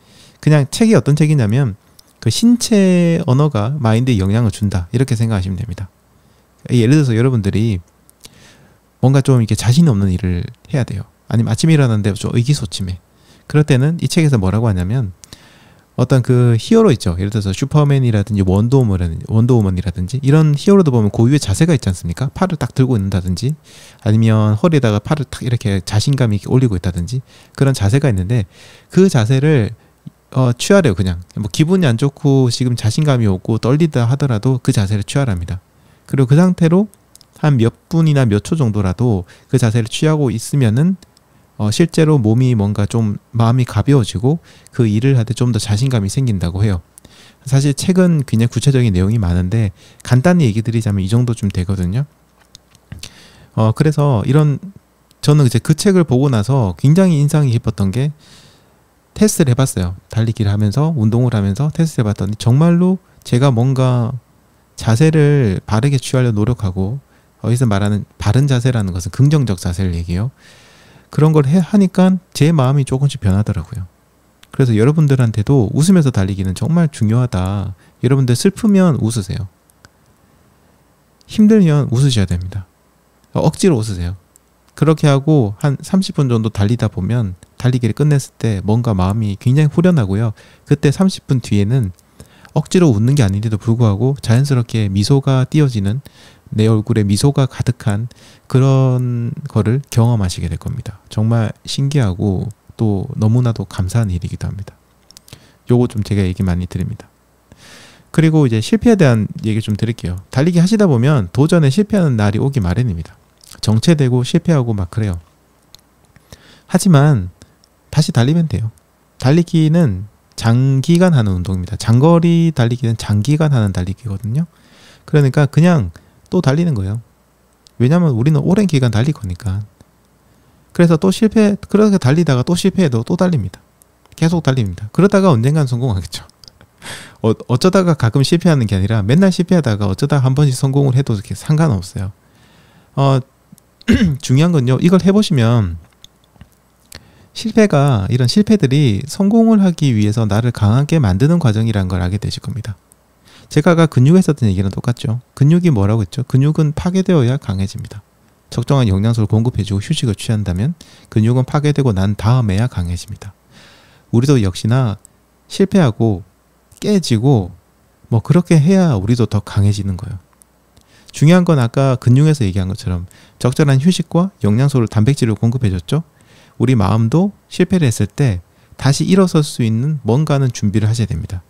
[SPEAKER 1] 그냥 책이 어떤 책이냐면 그 신체 언어가 마인드에 영향을 준다 이렇게 생각하시면 됩니다. 예를 들어서 여러분들이 뭔가 좀 이렇게 자신 없는 일을 해야 돼요. 아니면 아침에 일어났는데 좀 의기소침해. 그럴 때는 이 책에서 뭐라고 하냐면 어떤 그 히어로 있죠. 예를 들어서 슈퍼맨이라든지 원더우먼이라든지 이런 히어로도 보면 고유의 자세가 있지 않습니까? 팔을 딱 들고 있는다든지 아니면 허리에다가 팔을 딱 이렇게 자신감 있게 올리고 있다든지 그런 자세가 있는데 그 자세를 취하래요. 그냥 뭐 기분이 안 좋고 지금 자신감이 없고 떨리다 하더라도 그 자세를 취하랍니다. 그리고 그 상태로 한 몇 분이나 몇 초 정도라도 그 자세를 취하고 있으면은 실제로 몸이 뭔가 좀 마음이 가벼워지고 그 일을 할 때 좀 더 자신감이 생긴다고 해요. 사실 책은 굉장히 구체적인 내용이 많은데 간단히 얘기 드리자면 이 정도쯤 되거든요. 그래서 저는 이제 그 책을 보고 나서 굉장히 인상이 깊었던 게 테스트를 해봤어요. 달리기를 하면서 운동을 하면서 테스트를 해봤더니 정말로 제가 뭔가 자세를 바르게 취하려 노력하고 여기서 말하는 바른 자세라는 것은 긍정적 자세를 얘기해요. 그런 걸 하니까 제 마음이 조금씩 변하더라고요. 그래서 여러분들한테도 웃으면서 달리기는 정말 중요하다. 여러분들 슬프면 웃으세요. 힘들면 웃으셔야 됩니다. 억지로 웃으세요. 그렇게 하고 한 30분 정도 달리다 보면 달리기를 끝냈을 때 뭔가 마음이 굉장히 후련하고요. 그때 30분 뒤에는 억지로 웃는 게 아닌데도 불구하고 자연스럽게 미소가 띄어지는, 내 얼굴에 미소가 가득한 그런 거를 경험하시게 될 겁니다. 정말 신기하고 또 너무나도 감사한 일이기도 합니다. 요거 좀 제가 얘기 많이 드립니다. 그리고 이제 실패에 대한 얘기 좀 드릴게요. 달리기 하시다 보면 도전에 실패하는 날이 오기 마련입니다. 정체되고 실패하고 막 그래요. 하지만 다시 달리면 돼요. 달리기는 장기간 하는 운동입니다. 장거리 달리기는 장기간 하는 달리기거든요. 그러니까 그냥 또 달리는 거예요. 왜냐면 우리는 오랜 기간 달릴 거니까. 그래서 또 그렇게 달리다가 또 실패해도 또 달립니다. 계속 달립니다. 그러다가 언젠간 성공하겠죠. 어쩌다가 가끔 실패하는 게 아니라 맨날 실패하다가 어쩌다 한 번씩 성공을 해도 이렇게 상관없어요. 중요한 건요, 이걸 해보시면 이런 실패들이 성공을 하기 위해서 나를 강하게 만드는 과정이라는 걸 알게 되실 겁니다. 제가 아까 근육에 했었던 얘기랑 똑같죠. 근육이 뭐라고 했죠? 근육은 파괴되어야 강해집니다. 적정한 영양소를 공급해주고 휴식을 취한다면 근육은 파괴되고 난 다음에야 강해집니다. 우리도 역시나 실패하고 깨지고 뭐 그렇게 해야 우리도 더 강해지는 거예요. 중요한 건 아까 근육에서 얘기한 것처럼 적절한 휴식과 영양소를, 단백질을 공급해줬죠. 우리 마음도 실패를 했을 때 다시 일어설 수 있는 뭔가는 준비를 하셔야 됩니다.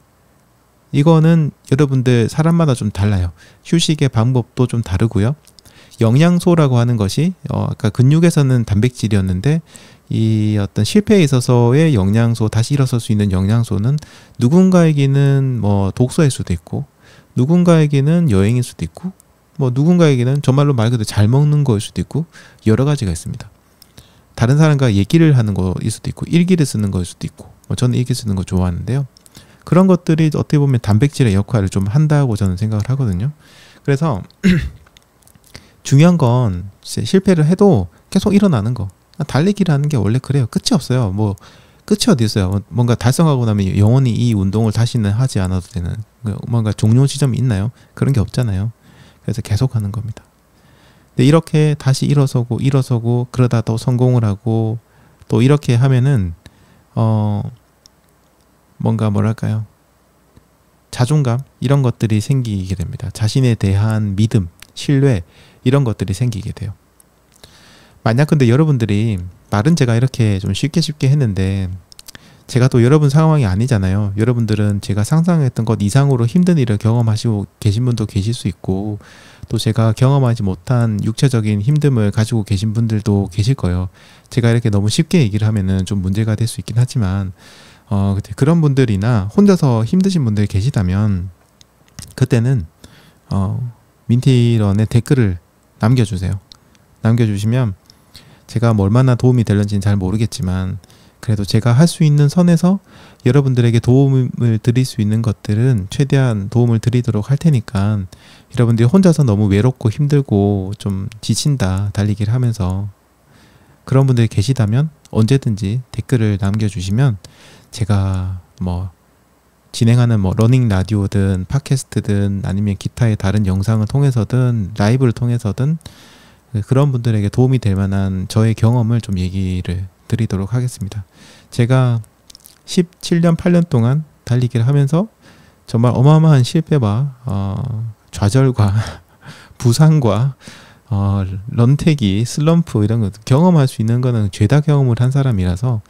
[SPEAKER 1] 이거는 여러분들 사람마다 좀 달라요. 휴식의 방법도 좀 다르고요. 영양소라고 하는 것이 아까 근육에서는 단백질이었는데 이 어떤 실패에 있어서의 영양소, 다시 일어설 수 있는 영양소는 누군가에게는 뭐 독서일 수도 있고, 누군가에게는 여행일 수도 있고, 뭐 누군가에게는 정말로 말 그대로 잘 먹는 거일 수도 있고, 여러 가지가 있습니다. 다른 사람과 얘기를 하는 거일 수도 있고, 일기를 쓰는 거일 수도 있고, 저는 일기 쓰는 거 좋아하는데요. 그런 것들이 어떻게 보면 단백질의 역할을 좀 한다고 저는 생각을 하거든요. 그래서 중요한 건 실패를 해도 계속 일어나는 거. 달리기를 하는 게 원래 그래요. 끝이 없어요. 뭐 끝이 어디 있어요. 뭔가 달성하고 나면 영원히 이 운동을 다시는 하지 않아도 되는 뭔가 종료 지점이 있나요? 그런 게 없잖아요. 그래서 계속 하는 겁니다. 근데 이렇게 다시 일어서고 그러다 또 성공을 하고 또 이렇게 하면은 뭔가 뭐랄까요, 자존감 이런 것들이 생기게 됩니다. 자신에 대한 믿음, 신뢰 이런 것들이 생기게 돼요. 만약 근데 여러분들이, 말은 제가 이렇게 좀 쉽게 했는데 제가 또 여러분 상황이 아니잖아요. 여러분들은 제가 상상했던 것 이상으로 힘든 일을 경험하시고 계신 분도 계실 수 있고, 또 제가 경험하지 못한 육체적인 힘듦을 가지고 계신 분들도 계실 거예요. 제가 이렇게 너무 쉽게 얘기를 하면은 좀 문제가 될 수 있긴 하지만 그런 분들이나 혼자서 힘드신 분들이 계시다면 그때는 민티런에 댓글을 남겨주세요. 남겨주시면 제가 뭐 얼마나 도움이 될는지는 잘 모르겠지만 그래도 제가 할 수 있는 선에서 여러분들에게 도움을 드릴 수 있는 것들은 최대한 도움을 드리도록 할 테니까, 여러분들이 혼자서 너무 외롭고 힘들고 좀 지친다, 달리기를 하면서, 그런 분들이 계시다면 언제든지 댓글을 남겨주시면 제가 뭐 진행하는 뭐 러닝 라디오든 팟캐스트든 아니면 기타의 다른 영상을 통해서든 라이브를 통해서든 그런 분들에게 도움이 될 만한 저의 경험을 좀 얘기를 드리도록 하겠습니다. 제가 17년 8년 동안 달리기를 하면서 정말 어마어마한 실패와 좌절과 부상과 런태기, 슬럼프 이런 거 경험할 수 있는 거는 죄다 경험을 한 사람이라서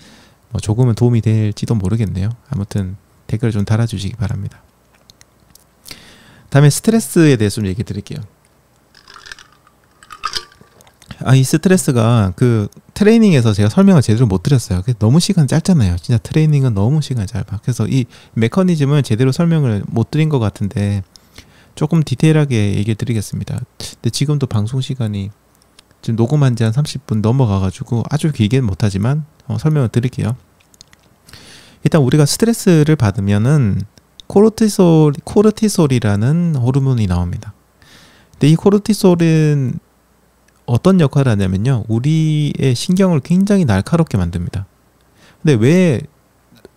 [SPEAKER 1] 뭐 조금은 도움이 될지도 모르겠네요. 아무튼 댓글 좀 달아주시기 바랍니다. 다음에 스트레스에 대해서 좀 얘기 드릴게요. 이 스트레스가 그 트레이닝에서 제가 설명을 제대로 못 드렸어요. 너무 시간 짧잖아요. 진짜 트레이닝은 너무 시간 짧아. 그래서 이 메커니즘을 제대로 설명을 못 드린 것 같은데 조금 디테일하게 얘기해 드리겠습니다. 근데 지금도 방송 시간이 지금 녹음한 지 한 30분 넘어가가지고 아주 길게는 못하지만 설명을 드릴게요. 일단 우리가 스트레스를 받으면은 코르티솔이라는 호르몬이 나옵니다. 근데 이 코르티솔은 어떤 역할을 하냐면요, 우리의 신경을 굉장히 날카롭게 만듭니다. 근데 왜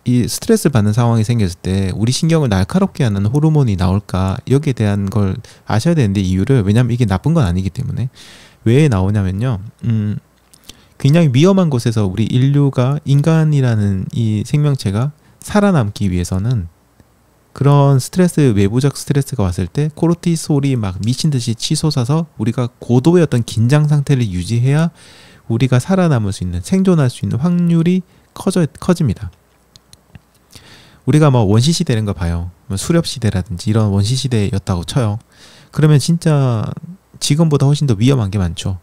[SPEAKER 1] 이 스트레스를 받는 상황이 생겼을 때 우리 신경을 날카롭게 하는 호르몬이 나올까, 여기에 대한 걸 아셔야 되는데, 이유를. 왜냐하면 이게 나쁜 건 아니기 때문에. 왜 나오냐면요, 굉장히 위험한 곳에서 우리 인류가, 인간이라는 이 생명체가 살아남기 위해서는 그런 스트레스, 외부적 스트레스가 왔을 때 코르티솔이 막 미친 듯이 치솟아서 우리가 고도의 어떤 긴장 상태를 유지해야 우리가 살아남을 수 있는, 생존할 수 있는 확률이 커집니다. 우리가 뭐 원시시대 이런 거 봐요. 뭐 수렵시대라든지 이런 원시시대였다고 쳐요. 그러면 진짜 지금보다 훨씬 더 위험한 게 많죠.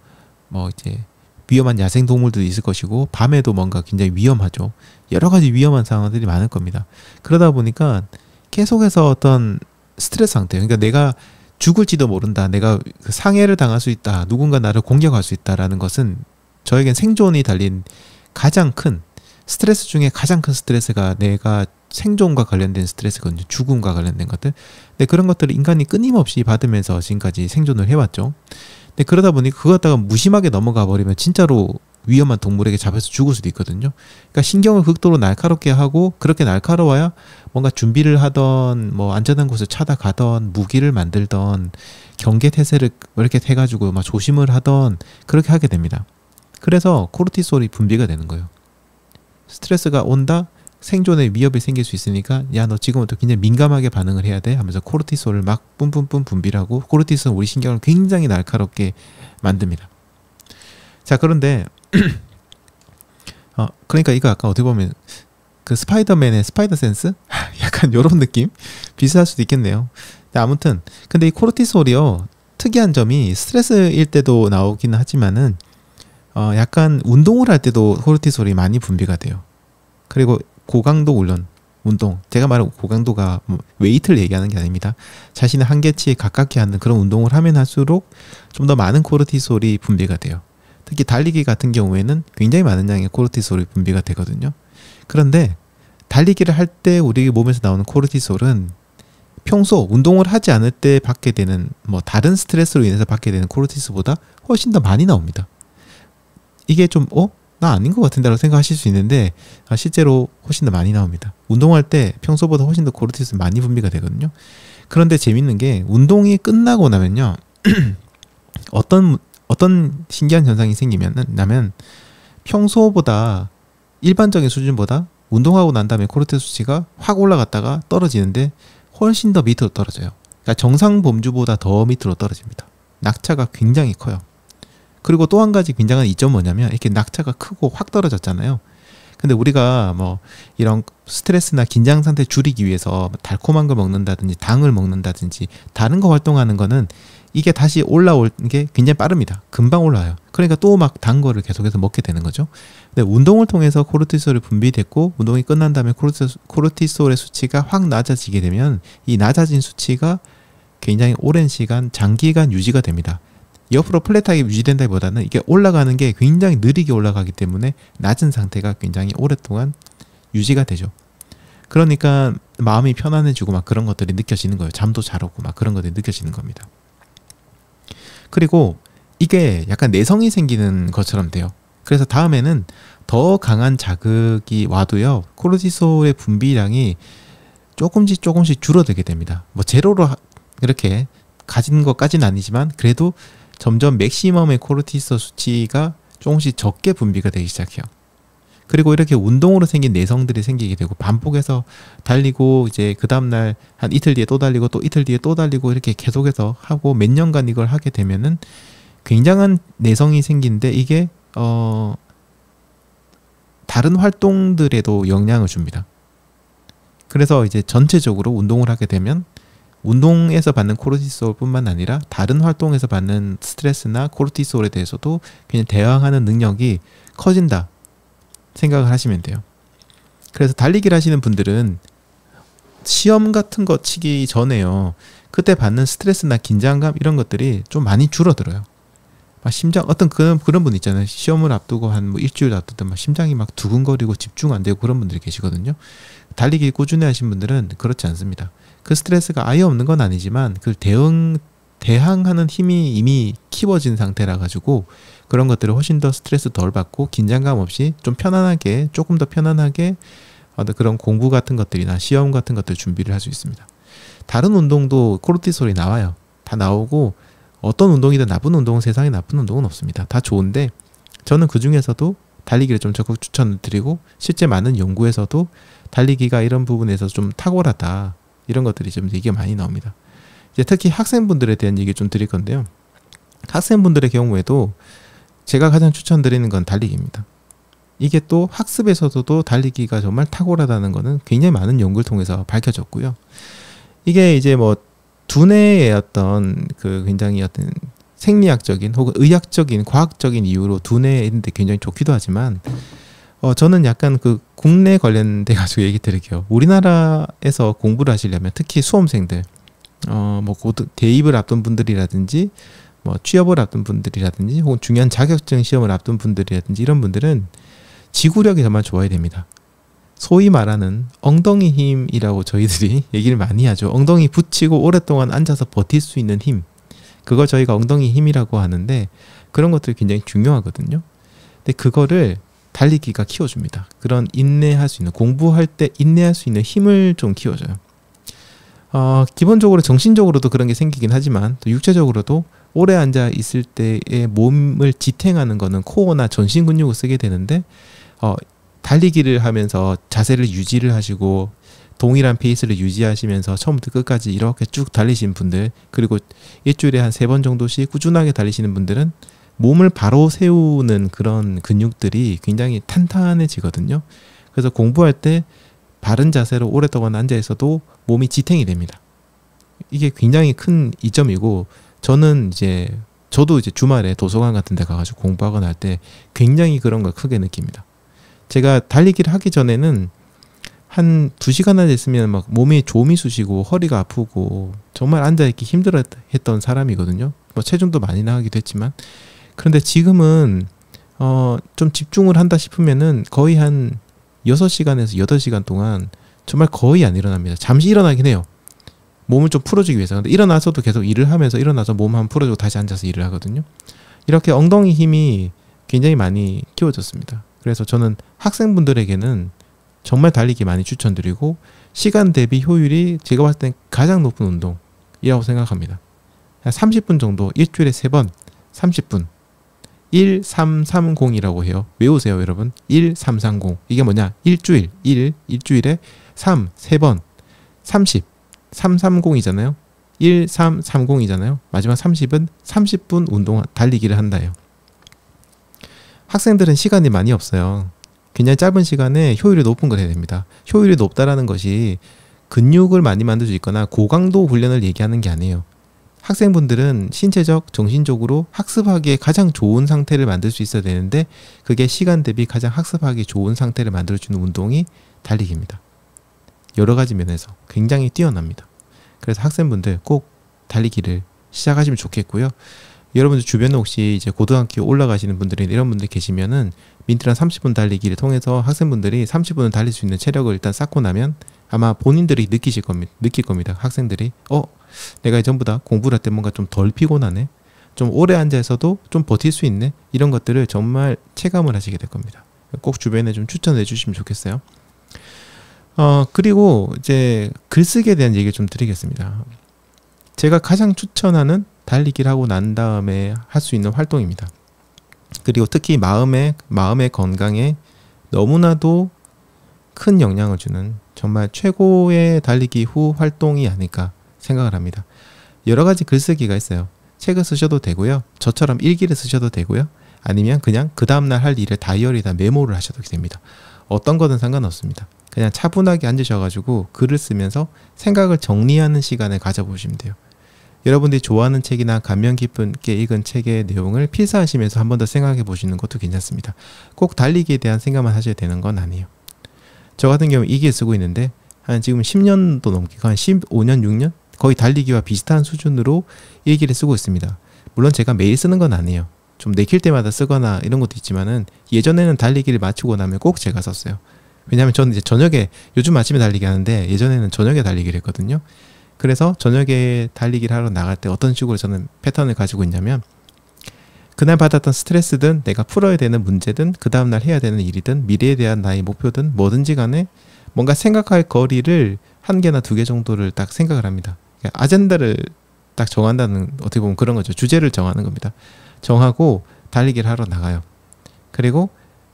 [SPEAKER 1] 뭐 이제 위험한 야생동물도 있을 것이고, 밤에도 뭔가 굉장히 위험하죠. 여러 가지 위험한 상황들이 많을 겁니다. 그러다 보니까 계속해서 어떤 스트레스 상태, 그러니까 내가 죽을지도 모른다, 내가 그 상해를 당할 수 있다, 누군가 나를 공격할 수 있다라는 것은 저에겐 생존이 달린 가장 큰 스트레스 중에 가장 큰 스트레스가 내가 생존과 관련된 스트레스거든요. 죽음과 관련된 것들. 근데 그런 것들을 인간이 끊임없이 받으면서 지금까지 생존을 해왔죠. 근데 그러다 보니 그거 갖다가 무심하게 넘어가 버리면 진짜로 위험한 동물에게 잡혀서 죽을 수도 있거든요. 그러니까 신경을 극도로 날카롭게 하고, 그렇게 날카로워야 뭔가 준비를 하던, 뭐 안전한 곳을 찾아가던, 무기를 만들던, 경계태세를 이렇게 해가지고 막 조심을 하던, 그렇게 하게 됩니다. 그래서 코르티솔이 분비가 되는 거예요. 스트레스가 온다? 생존에 위협이 생길 수 있으니까, 야, 너 지금부터 굉장히 민감하게 반응을 해야 돼 하면서 코르티솔을 막 뿜뿜뿜 분비를 하고, 코르티솔은 우리 신경을 굉장히 날카롭게 만듭니다. 자, 그런데 그러니까 이거 약간 어떻게 보면 그 스파이더맨의 스파이더 센스? 약간 요런 느낌? 비슷할 수도 있겠네요. 아무튼 근데 이 코르티솔이요, 특이한 점이 스트레스일 때도 나오긴 하지만은 약간 운동을 할 때도 코르티솔이 많이 분비가 돼요. 그리고 고강도 훈련, 운동, 제가 말한 고강도가 뭐 웨이트를 얘기하는 게 아닙니다. 자신의 한계치에 가깝게 하는 그런 운동을 하면 할수록 좀 더 많은 코르티솔이 분비가 돼요. 특히 달리기 같은 경우에는 굉장히 많은 양의 코르티솔이 분비가 되거든요. 그런데 달리기를 할 때 우리 몸에서 나오는 코르티솔은 평소 운동을 하지 않을 때 받게 되는, 뭐 다른 스트레스로 인해서 받게 되는 코르티솔보다 훨씬 더 많이 나옵니다. 이게 좀 나 아닌 것 같은데 라고 생각하실 수 있는데, 실제로 훨씬 더 많이 나옵니다. 운동할 때 평소보다 훨씬 더 코르티솔 많이 분비가 되거든요. 그런데 재밌는 게, 운동이 끝나고 나면요 어떤 신기한 현상이 생기냐면, 평소보다, 일반적인 수준보다 운동하고 난 다음에 코르티솔 수치가 확 올라갔다가 떨어지는데 훨씬 더 밑으로 떨어져요. 그러니까 정상 범주보다 더 밑으로 떨어집니다. 낙차가 굉장히 커요. 그리고 또 한 가지 굉장한 이점 뭐냐면, 이렇게 낙차가 크고 확 떨어졌잖아요. 근데 우리가 뭐 이런 스트레스나 긴장 상태 줄이기 위해서 달콤한 걸 먹는다든지 당을 먹는다든지 다른 거 활동하는 거는 이게 다시 올라올 게 굉장히 빠릅니다. 금방 올라와요. 그러니까 또 막 단 거를 계속해서 먹게 되는 거죠. 근데 운동을 통해서 코르티솔이 분비됐고, 운동이 끝난 다음에 코르티솔의 수치가 확 낮아지게 되면, 이 낮아진 수치가 굉장히 오랜 시간, 장기간 유지가 됩니다. 옆으로 플랫하게 유지된다기보다는 이게 올라가는 게 굉장히 느리게 올라가기 때문에 낮은 상태가 굉장히 오랫동안 유지가 되죠. 그러니까 마음이 편안해지고 막 그런 것들이 느껴지는 거예요. 잠도 잘 오고 막 그런 것들이 느껴지는 겁니다. 그리고 이게 약간 내성이 생기는 것처럼 돼요. 그래서 다음에는 더 강한 자극이 와도요, 코르티솔의 분비량이 조금씩 줄어들게 됩니다. 뭐 제로로 이렇게 가진 것까지는 아니지만, 그래도 점점 맥시멈의 코르티솔 수치가 조금씩 적게 분비가 되기 시작해요. 그리고 이렇게 운동으로 생긴 내성들이 생기게 되고, 반복해서 달리고, 이제 그 다음날 한 이틀 뒤에 또 달리고, 또 이틀 뒤에 또 달리고, 이렇게 계속해서 하고 몇 년간 이걸 하게 되면은 굉장한 내성이 생기는데, 이게 다른 활동들에도 영향을 줍니다. 그래서 이제 전체적으로 운동을 하게 되면 운동에서 받는 코르티솔 뿐만 아니라 다른 활동에서 받는 스트레스나 코르티솔에 대해서도 그냥 대응하는 능력이 커진다 생각을 하시면 돼요. 그래서 달리기를 하시는 분들은 시험 같은 거 치기 전에요, 그때 받는 스트레스나 긴장감 이런 것들이 좀 많이 줄어들어요. 막 심장, 어떤 그런 분 있잖아요. 시험을 앞두고 한 뭐 일주일 앞두고 막 심장이 막 두근거리고 집중 안 되고 그런 분들이 계시거든요. 달리기 꾸준히 하신 분들은 그렇지 않습니다. 그 스트레스가 아예 없는 건 아니지만 그 대항하는 힘이 이미 키워진 상태라 가지고 그런 것들을 훨씬 더 스트레스 덜 받고 긴장감 없이 좀 편안하게, 조금 더 편안하게 어떤 그런 공부 같은 것들이나 시험 같은 것들 준비를 할 수 있습니다. 다른 운동도 코르티솔이 나와요. 다 나오고 어떤 운동이든 나쁜 운동은 세상에 나쁜 운동은 없습니다. 다 좋은데 저는 그 중에서도 달리기를 좀 적극 추천을 드리고 실제 많은 연구에서도 달리기가 이런 부분에서 좀 탁월하다 이런 것들이 좀 얘기가 많이 나옵니다. 이제 특히 학생분들에 대한 얘기 좀 드릴 건데요. 학생분들의 경우에도 제가 가장 추천드리는 건 달리기입니다. 이게 또 학습에서도 달리기가 정말 탁월하다는 거는 굉장히 많은 연구를 통해서 밝혀졌고요. 이게 이제 뭐 두뇌의 어떤 그 굉장히 어떤 생리학적인 혹은 의학적인 과학적인 이유로 두뇌인데 굉장히 좋기도 하지만 저는 약간 그 국내 관련돼 가지고 얘기 드릴게요. 우리나라에서 공부를 하시려면 특히 수험생들 뭐 대입을 앞둔 분들이라든지 뭐 취업을 앞둔 분들이라든지 혹은 중요한 자격증 시험을 앞둔 분들이라든지 이런 분들은 지구력이 정말 좋아야 됩니다. 소위 말하는 엉덩이 힘이라고 저희들이 얘기를 많이 하죠. 엉덩이 붙이고 오랫동안 앉아서 버틸 수 있는 힘. 그걸 저희가 엉덩이 힘이라고 하는데 그런 것들이 굉장히 중요하거든요. 근데 그거를 달리기가 키워줍니다. 그런 인내할 수 있는, 공부할 때 인내할 수 있는 힘을 좀 키워줘요. 기본적으로 정신적으로도 그런 게 생기긴 하지만 또 육체적으로도 오래 앉아 있을 때의 몸을 지탱하는 거는 코어나 전신 근육을 쓰게 되는데 달리기를 하면서 자세를 유지를 하시고 동일한 페이스를 유지하시면서 처음부터 끝까지 이렇게 쭉 달리신 분들, 그리고 일주일에 한 3번 정도씩 꾸준하게 달리시는 분들은 몸을 바로 세우는 그런 근육들이 굉장히 탄탄해지거든요. 그래서 공부할 때 바른 자세로 오랫동안 앉아 있어도 몸이 지탱이 됩니다. 이게 굉장히 큰 이점이고, 저도 이제 주말에 도서관 같은 데 가가지고 공부하거나 할 때 굉장히 그런 걸 크게 느낍니다. 제가 달리기를 하기 전에는 한 2시간이나 됐으면 막 몸이 조미 쑤시고 허리가 아프고 정말 앉아있기 힘들어 했던 사람이거든요. 뭐 체중도 많이 나가기도 했지만. 그런데 지금은 좀 집중을 한다 싶으면은 거의 한 6시간에서 8시간 동안 정말 거의 안 일어납니다. 잠시 일어나긴 해요. 몸을 좀 풀어주기 위해서. 근데 일어나서도 계속 일을 하면서 일어나서 몸 한번 풀어주고 다시 앉아서 일을 하거든요. 이렇게 엉덩이 힘이 굉장히 많이 키워졌습니다. 그래서 저는 학생분들에게는 정말 달리기 많이 추천드리고 시간 대비 효율이 제가 봤을 땐 가장 높은 운동이라고 생각합니다. 30분 정도 일주일에 3번 30분 1330이라고 해요. 외우세요 여러분. 1330 이게 뭐냐, 일주일에 3번 30 330이잖아요 1330이잖아요 마지막 30은 30분 운동 달리기를 한다요. 학생들은 시간이 많이 없어요. 굉장히 짧은 시간에 효율이 높은 걸 해야 됩니다. 효율이 높다라는 것이 근육을 많이 만들 수 있거나 고강도 훈련을 얘기하는 게 아니에요. 학생분들은 신체적, 정신적으로 학습하기에 가장 좋은 상태를 만들 수 있어야 되는데 그게 시간 대비 가장 학습하기 좋은 상태를 만들어주는 운동이 달리기입니다. 여러 가지 면에서 굉장히 뛰어납니다. 그래서 학생분들 꼭 달리기를 시작하시면 좋겠고요. 여러분들 주변에 혹시 이제 고등학교 올라가시는 분들이 이런 분들 계시면은 민트런 30분 달리기를 통해서 학생분들이 30분을 달릴 수 있는 체력을 일단 쌓고 나면 아마 본인들이 느낄 겁니다. 학생들이 내가 전보다 공부를 할 때 뭔가 좀 덜 피곤하네, 좀 오래 앉아 있어도 좀 버틸 수 있네, 이런 것들을 정말 체감을 하시게 될 겁니다. 꼭 주변에 좀 추천해 주시면 좋겠어요. 그리고 이제 글쓰기에 대한 얘기를 좀 드리겠습니다. 제가 가장 추천하는 달리기를 하고 난 다음에 할 수 있는 활동입니다. 그리고 특히 마음의 건강에 너무나도 큰 영향을 주는 정말 최고의 달리기 후 활동이 아닐까 생각을 합니다. 여러 가지 글쓰기가 있어요. 책을 쓰셔도 되고요. 저처럼 일기를 쓰셔도 되고요. 아니면 그냥 그 다음날 할 일을 다이어리에다 메모를 하셔도 됩니다. 어떤 거든 상관없습니다. 그냥 차분하게 앉으셔가지고 글을 쓰면서 생각을 정리하는 시간을 가져보시면 돼요. 여러분들이 좋아하는 책이나 감명 깊게 읽은 책의 내용을 필사하시면서 한 번 더 생각해 보시는 것도 괜찮습니다. 꼭 달리기에 대한 생각만 하셔야 되는 건 아니에요. 저 같은 경우 일기를 쓰고 있는데 한 지금 10년도 넘게, 한 15년, 6년? 거의 달리기와 비슷한 수준으로 일기를 쓰고 있습니다. 물론 제가 매일 쓰는 건 아니에요. 좀 내킬 때마다 쓰거나 이런 것도 있지만은 예전에는 달리기를 마치고 나면 꼭 제가 썼어요. 왜냐하면 저는 이제 저녁에, 요즘 아침에 달리기 하는데 예전에는 저녁에 달리기를 했거든요. 그래서 저녁에 달리기를 하러 나갈 때 어떤 식으로 저는 패턴을 가지고 있냐면, 그날 받았던 스트레스든 내가 풀어야 되는 문제든 그 다음날 해야 되는 일이든 미래에 대한 나의 목표든 뭐든지 간에 뭔가 생각할 거리를 1개나 2개 정도를 딱 생각을 합니다. 아젠다를 딱 정한다는, 어떻게 보면 그런 거죠. 주제를 정하는 겁니다. 정하고 달리기를 하러 나가요. 그리고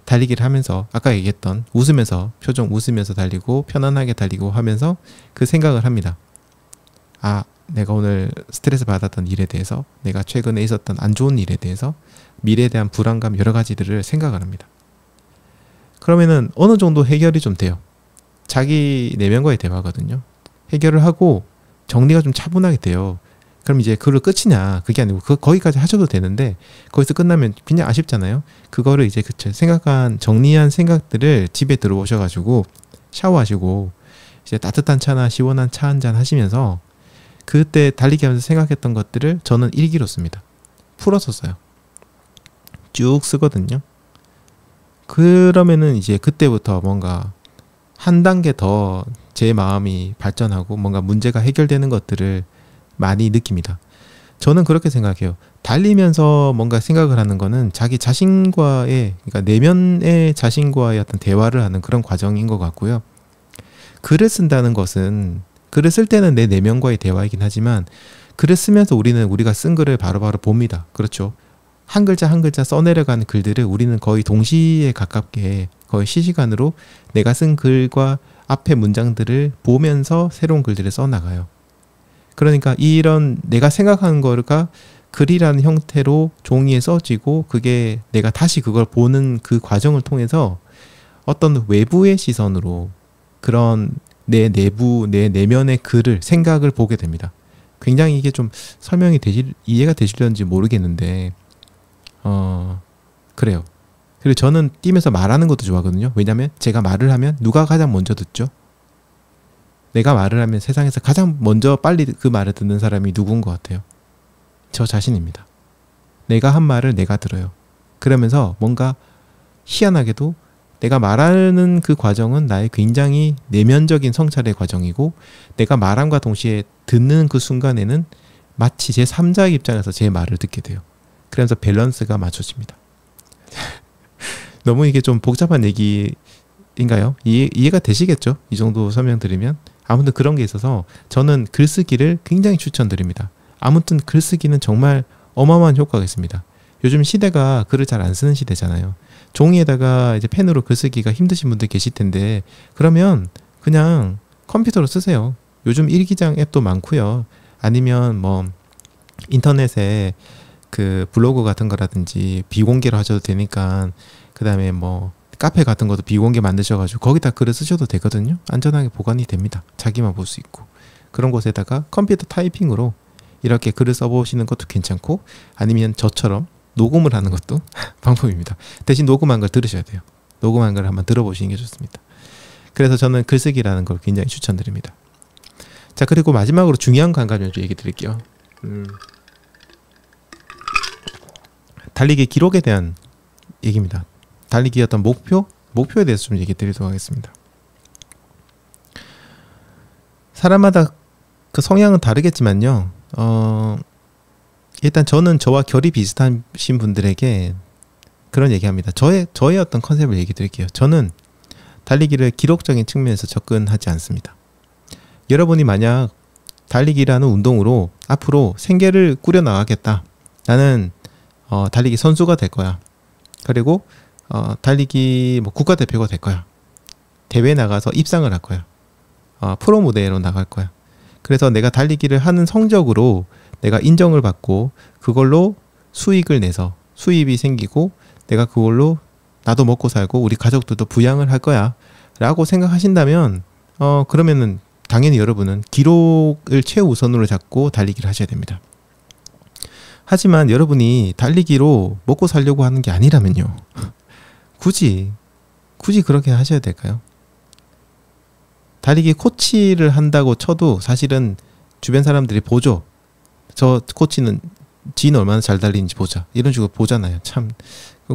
[SPEAKER 1] 달리기를 하면서 아까 얘기했던 웃으면서, 표정 웃으면서 달리고 편안하게 달리고 하면서 그 생각을 합니다. 아, 내가 오늘 스트레스 받았던 일에 대해서, 내가 최근에 있었던 안 좋은 일에 대해서, 미래에 대한 불안감, 여러 가지들을 생각을 합니다. 그러면은 어느 정도 해결이 좀 돼요. 자기 내면과의 대화거든요. 해결을 하고 정리가 좀 차분하게 돼요. 그럼 이제 그걸 끝이냐, 그게 아니고 거기까지 하셔도 되는데 거기서 끝나면 그냥 아쉽잖아요. 그거를 이제 정리한 생각들을 집에 들어오셔가지고 샤워하시고 이제 따뜻한 차나 시원한 차 한잔 하시면서 그때 달리기 하면서 생각했던 것들을 저는 일기로 씁니다. 풀어서 써요. 쭉 쓰거든요. 그러면은 이제 그때부터 뭔가 한 단계 더 제 마음이 발전하고 뭔가 문제가 해결되는 것들을 많이 느낍니다. 저는 그렇게 생각해요. 달리면서 뭔가 생각을 하는 거는 자기 자신과의, 그러니까 내면의 자신과의 어떤 대화를 하는 그런 과정인 것 같고요. 글을 쓴다는 것은, 글을 쓸 때는 내 내면과의 대화이긴 하지만 글을 쓰면서 우리가 쓴 글을 바로바로 봅니다. 그렇죠. 한 글자 한 글자 써내려가는 글들을 우리는 거의 동시에 가깝게, 거의 실시간으로 내가 쓴 글과 앞에 문장들을 보면서 새로운 글들을 써나가요. 그러니까 이런 내가 생각하는 거가 글이라는 형태로 종이에 써지고, 그게 내가 다시 그걸 보는 그 과정을 통해서 어떤 외부의 시선으로 그런 내 내부, 내 내면의 글을, 생각을 보게 됩니다. 굉장히 이게 좀 이해가 되시려는지 모르겠는데 그래요. 그리고 저는 뛰면서 말하는 것도 좋아하거든요. 왜냐면 제가 말을 하면 누가 가장 먼저 듣죠? 내가 말을 하면 세상에서 가장 먼저 빨리 그 말을 듣는 사람이 누군 것 같아요? 저 자신입니다. 내가 한 말을 내가 들어요. 그러면서 뭔가 희한하게도 내가 말하는 그 과정은 나의 굉장히 내면적인 성찰의 과정이고, 내가 말함과 동시에 듣는 그 순간에는 마치 제 3자의 입장에서 제 말을 듣게 돼요. 그러면서 밸런스가 맞춰집니다. 너무 이게 좀 복잡한 얘기인가요? 이해가 되시겠죠? 이 정도 설명드리면. 아무튼 그런 게 있어서 저는 글쓰기를 굉장히 추천드립니다. 아무튼 글쓰기는 정말 어마어마한 효과가 있습니다. 요즘 시대가 글을 잘 안 쓰는 시대잖아요. 종이에다가 이제 펜으로 글쓰기가 힘드신 분들 계실 텐데, 그러면 그냥 컴퓨터로 쓰세요. 요즘 일기장 앱도 많고요. 아니면 뭐 인터넷에 그 블로그 같은 거라든지 비공개로 하셔도 되니까, 그 다음에 뭐 카페 같은 것도 비공개 만드셔가지고 거기다 글을 쓰셔도 되거든요. 안전하게 보관이 됩니다. 자기만 볼 수 있고. 그런 곳에다가 컴퓨터 타이핑으로 이렇게 글을 써보시는 것도 괜찮고, 아니면 저처럼 녹음을 하는 것도 방법입니다. 대신 녹음한 걸 들으셔야 돼요. 녹음한 걸 한번 들어보시는 게 좋습니다. 그래서 저는 글쓰기라는 걸 굉장히 추천드립니다. 자, 그리고 마지막으로 중요한 거 한 가지 얘기 드릴게요. 달리기 기록에 대한 얘기입니다. 달리기 어떤 목표에 대해서 좀 얘기 드리도록 하겠습니다. 사람마다 그 성향은 다르겠지만요. 일단 저는 저와 결이 비슷하신 분들에게 그런 얘기합니다. 저의 어떤 컨셉을 얘기 드릴게요. 저는 달리기를 기록적인 측면에서 접근하지 않습니다. 여러분이 만약 달리기라는 운동으로 앞으로 생계를 꾸려나가겠다. 나는 달리기 선수가 될 거야. 그리고 달리기 뭐 국가대표가 될 거야. 대회에 나가서 입상을 할 거야. 프로 무대로 나갈 거야. 그래서 내가 달리기를 하는 성적으로 내가 인정을 받고 그걸로 수익을 내서 수입이 생기고 내가 그걸로 나도 먹고 살고 우리 가족들도 부양을 할 거야 라고 생각하신다면 그러면은 당연히 여러분은 기록을 최우선으로 잡고 달리기를 하셔야 됩니다. 하지만 여러분이 달리기로 먹고 살려고 하는 게 아니라면요. 굳이 그렇게 하셔야 될까요? 달리기 코치를 한다고 쳐도 사실은 주변 사람들이 보죠. 저 코치는 지는 얼마나 잘 달리는지 보자. 이런 식으로 보잖아요. 참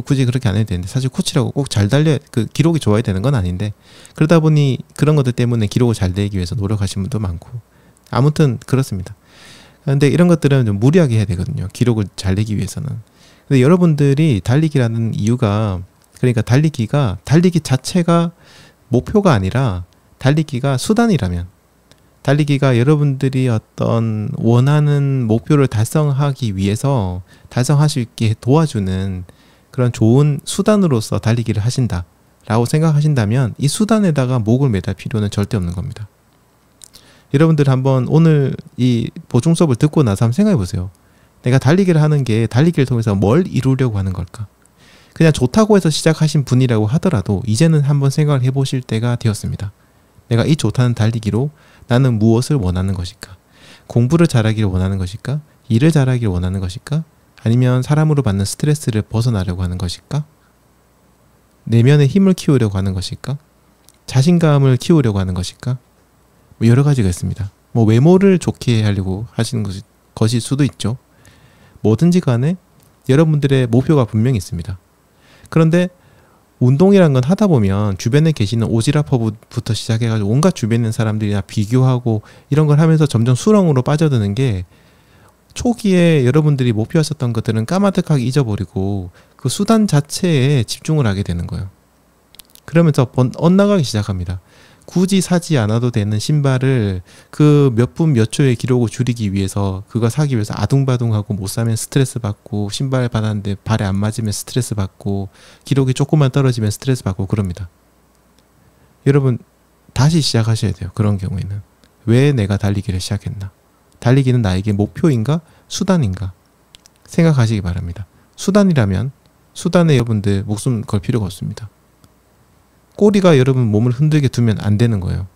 [SPEAKER 1] 굳이 그렇게 안 해도 되는데, 사실 코치라고 꼭 잘 달려 그 기록이 좋아야 되는 건 아닌데, 그러다 보니 그런 것들 때문에 기록을 잘 내기 위해서 노력하시는 분도 많고, 아무튼 그렇습니다. 근데 이런 것들은 좀 무리하게 해야 되거든요. 기록을 잘 내기 위해서는. 근데 여러분들이 달리기라는 이유가, 그러니까 달리기 자체가 목표가 아니라 달리기가 수단이라면, 달리기가 여러분들이 어떤 원하는 목표를 달성하기 위해서 달성할 수 있게 도와주는 그런 좋은 수단으로서 달리기를 하신다 라고 생각하신다면 이 수단에다가 목을 매달 필요는 절대 없는 겁니다. 여러분들 한번 오늘 이 보충 수업을 듣고 나서 한번 생각해 보세요. 내가 달리기를 하는 게 달리기를 통해서 뭘 이루려고 하는 걸까? 그냥 좋다고 해서 시작하신 분이라고 하더라도 이제는 한번 생각을 해보실 때가 되었습니다. 내가 이 좋다는 달리기로 나는 무엇을 원하는 것일까? 공부를 잘하기를 원하는 것일까? 일을 잘하기를 원하는 것일까? 아니면 사람으로 받는 스트레스를 벗어나려고 하는 것일까? 내면의 힘을 키우려고 하는 것일까? 자신감을 키우려고 하는 것일까? 뭐 여러 가지가 있습니다. 뭐 외모를 좋게 하려고 하시는 것일 수도 있죠. 뭐든지 간에 여러분들의 목표가 분명히 있습니다. 그런데 운동이란 건 하다 보면 주변에 계시는 오지라퍼부터 시작해가지고 온갖 주변에 있는 사람들이나 비교하고 이런 걸 하면서 점점 수렁으로 빠져드는 게 초기에 여러분들이 목표하셨던 것들은 까마득하게 잊어버리고 그 수단 자체에 집중을 하게 되는 거예요. 그러면서 엇나가기 시작합니다. 굳이 사지 않아도 되는 신발을 그 몇 분 몇 초의 기록을 줄이기 위해서 그거 사기 위해서 아둥바둥하고 못 사면 스트레스 받고 신발 받았는데 발에 안 맞으면 스트레스 받고 기록이 조금만 떨어지면 스트레스 받고 그럽니다. 여러분 다시 시작하셔야 돼요. 그런 경우에는 왜 내가 달리기를 시작했나? 달리기는 나에게 목표인가 수단인가? 생각하시기 바랍니다. 수단이라면 수단에 여러분들 목숨 걸 필요가 없습니다. 꼬리가 여러분 몸을 흔들게 두면 안 되는 거예요.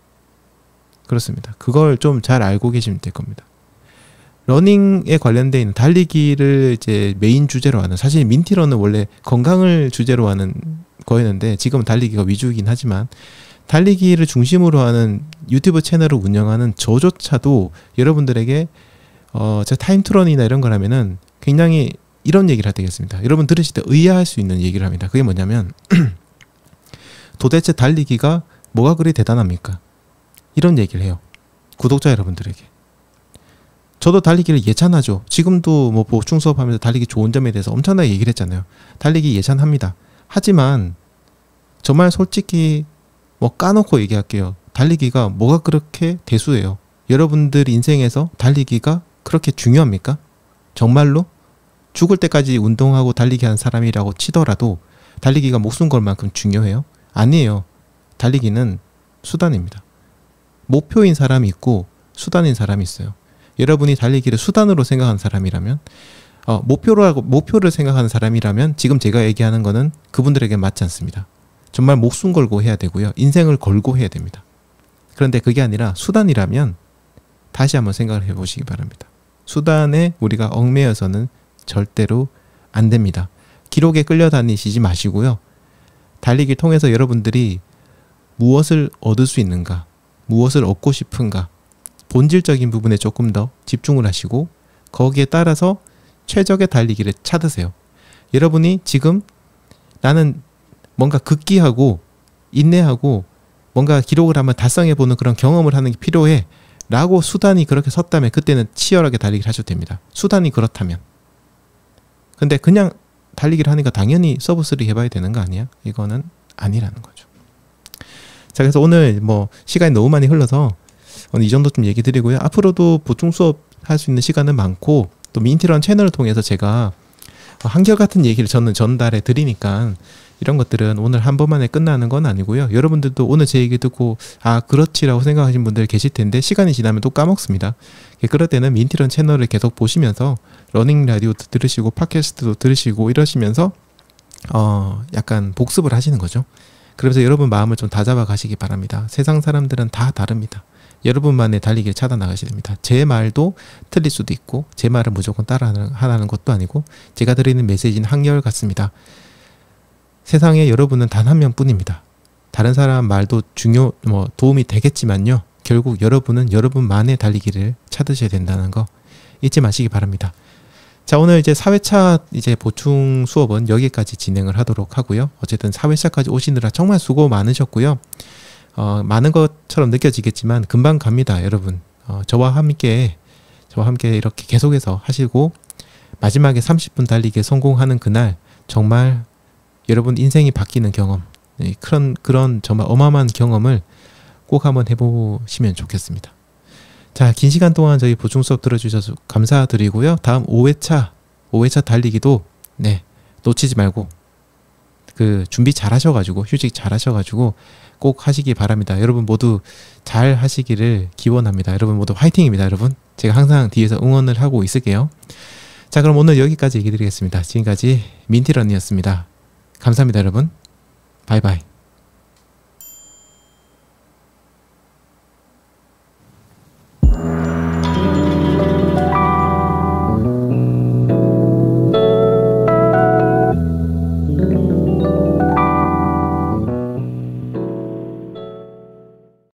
[SPEAKER 1] 그렇습니다. 그걸 좀 잘 알고 계시면 될 겁니다. 러닝에 관련되어 있는 달리기를 이제 메인 주제로 하는, 사실 민티런은 원래 건강을 주제로 하는 거였는데 지금은 달리기가 위주이긴 하지만 달리기를 중심으로 하는 유튜브 채널을 운영하는 저조차도 여러분들에게 제가 타임투런이나 이런 걸 하면은 굉장히 이런 얘기를 할 때가 있습니다. 여러분 들으실 때 의아할 수 있는 얘기를 합니다. 그게 뭐냐면 도대체 달리기가 뭐가 그리 대단합니까? 이런 얘기를 해요. 구독자 여러분들에게. 저도 달리기를 예찬하죠. 지금도 뭐 보충 수업하면서 달리기 좋은 점에 대해서 엄청나게 얘기를 했잖아요. 달리기 예찬합니다. 하지만 정말 솔직히 뭐 까놓고 얘기할게요. 달리기가 뭐가 그렇게 대수예요. 여러분들 인생에서 달리기가 그렇게 중요합니까? 정말로? 죽을 때까지 운동하고 달리기 하는 사람이라고 치더라도 달리기가 목숨 걸 만큼 중요해요? 아니에요. 달리기는 수단입니다. 목표인 사람이 있고 수단인 사람이 있어요. 여러분이 달리기를 수단으로 생각하는 사람이라면 목표를 생각하는 사람이라면 지금 제가 얘기하는 거는 그분들에게 맞지 않습니다. 정말 목숨 걸고 해야 되고요. 인생을 걸고 해야 됩니다. 그런데 그게 아니라 수단이라면 다시 한번 생각을 해보시기 바랍니다. 수단에 우리가 얽매여서는 절대로 안 됩니다. 기록에 끌려다니시지 마시고요. 달리기를 통해서 여러분들이 무엇을 얻을 수 있는가, 무엇을 얻고 싶은가, 본질적인 부분에 조금 더 집중을 하시고 거기에 따라서 최적의 달리기를 찾으세요. 여러분이 지금 나는 뭔가 극기하고 인내하고 뭔가 기록을 한번 달성해보는 그런 경험을 하는 게 필요해 라고 수단이 그렇게 섰다면 그때는 치열하게 달리기를 하셔도 됩니다. 수단이 그렇다면. 근데 그냥 달리기를 하니까 당연히 서브3 해봐야 되는 거 아니야? 이거는 아니라는 거죠. 자, 그래서 오늘 뭐 시간이 너무 많이 흘러서 오늘 이 정도 좀 얘기 드리고요. 앞으로도 보충 수업 할 수 있는 시간은 많고 또 민티런 채널을 통해서 제가 한결같은 얘기를 저는 전달해 드리니까 이런 것들은 오늘 한 번만에 끝나는 건 아니고요. 여러분들도 오늘 제 얘기 듣고 아 그렇지라고 생각하신 분들 계실 텐데 시간이 지나면 또 까먹습니다. 그럴 때는 민티런 채널을 계속 보시면서 러닝 라디오도 들으시고 팟캐스트도 들으시고 이러시면서 약간 복습을 하시는 거죠. 그러면서 여러분 마음을 좀 다잡아 가시기 바랍니다. 세상 사람들은 다 다릅니다. 여러분만의 달리기를 찾아 나가셔야 됩니다. 제 말도 틀릴 수도 있고 제 말을 무조건 따라하는 것도 아니고 제가 드리는 메시지는 한결같습니다. 세상에 여러분은 단 한 명뿐입니다. 다른 사람 말도 도움이 되겠지만요. 결국 여러분은 여러분만의 달리기를 찾으셔야 된다는 거 잊지 마시기 바랍니다. 자, 오늘 이제 4회차 이제 보충 수업은 여기까지 진행을 하도록 하고요. 어쨌든 4회차까지 오시느라 정말 수고 많으셨고요. 많은 것처럼 느껴지겠지만 금방 갑니다, 여러분. 저와 함께 이렇게 계속해서 하시고 마지막에 30분 달리기에 성공하는 그날 정말 여러분 인생이 바뀌는 경험, 그런 정말 어마어마한 경험을 꼭 한번 해보시면 좋겠습니다. 자, 긴 시간 동안 저희 보충 수업 들어주셔서 감사드리고요. 다음 5회차 달리기도 네, 놓치지 말고 그 준비 잘 하셔가지고 휴식 잘 하셔가지고 꼭 하시기 바랍니다. 여러분 모두 잘 하시기를 기원합니다. 여러분 모두 화이팅입니다. 여러분 제가 항상 뒤에서 응원을 하고 있을게요. 자, 그럼 오늘 여기까지 얘기 드리겠습니다. 지금까지 민티런이었습니다. 감사합니다. 여러분 바이바이.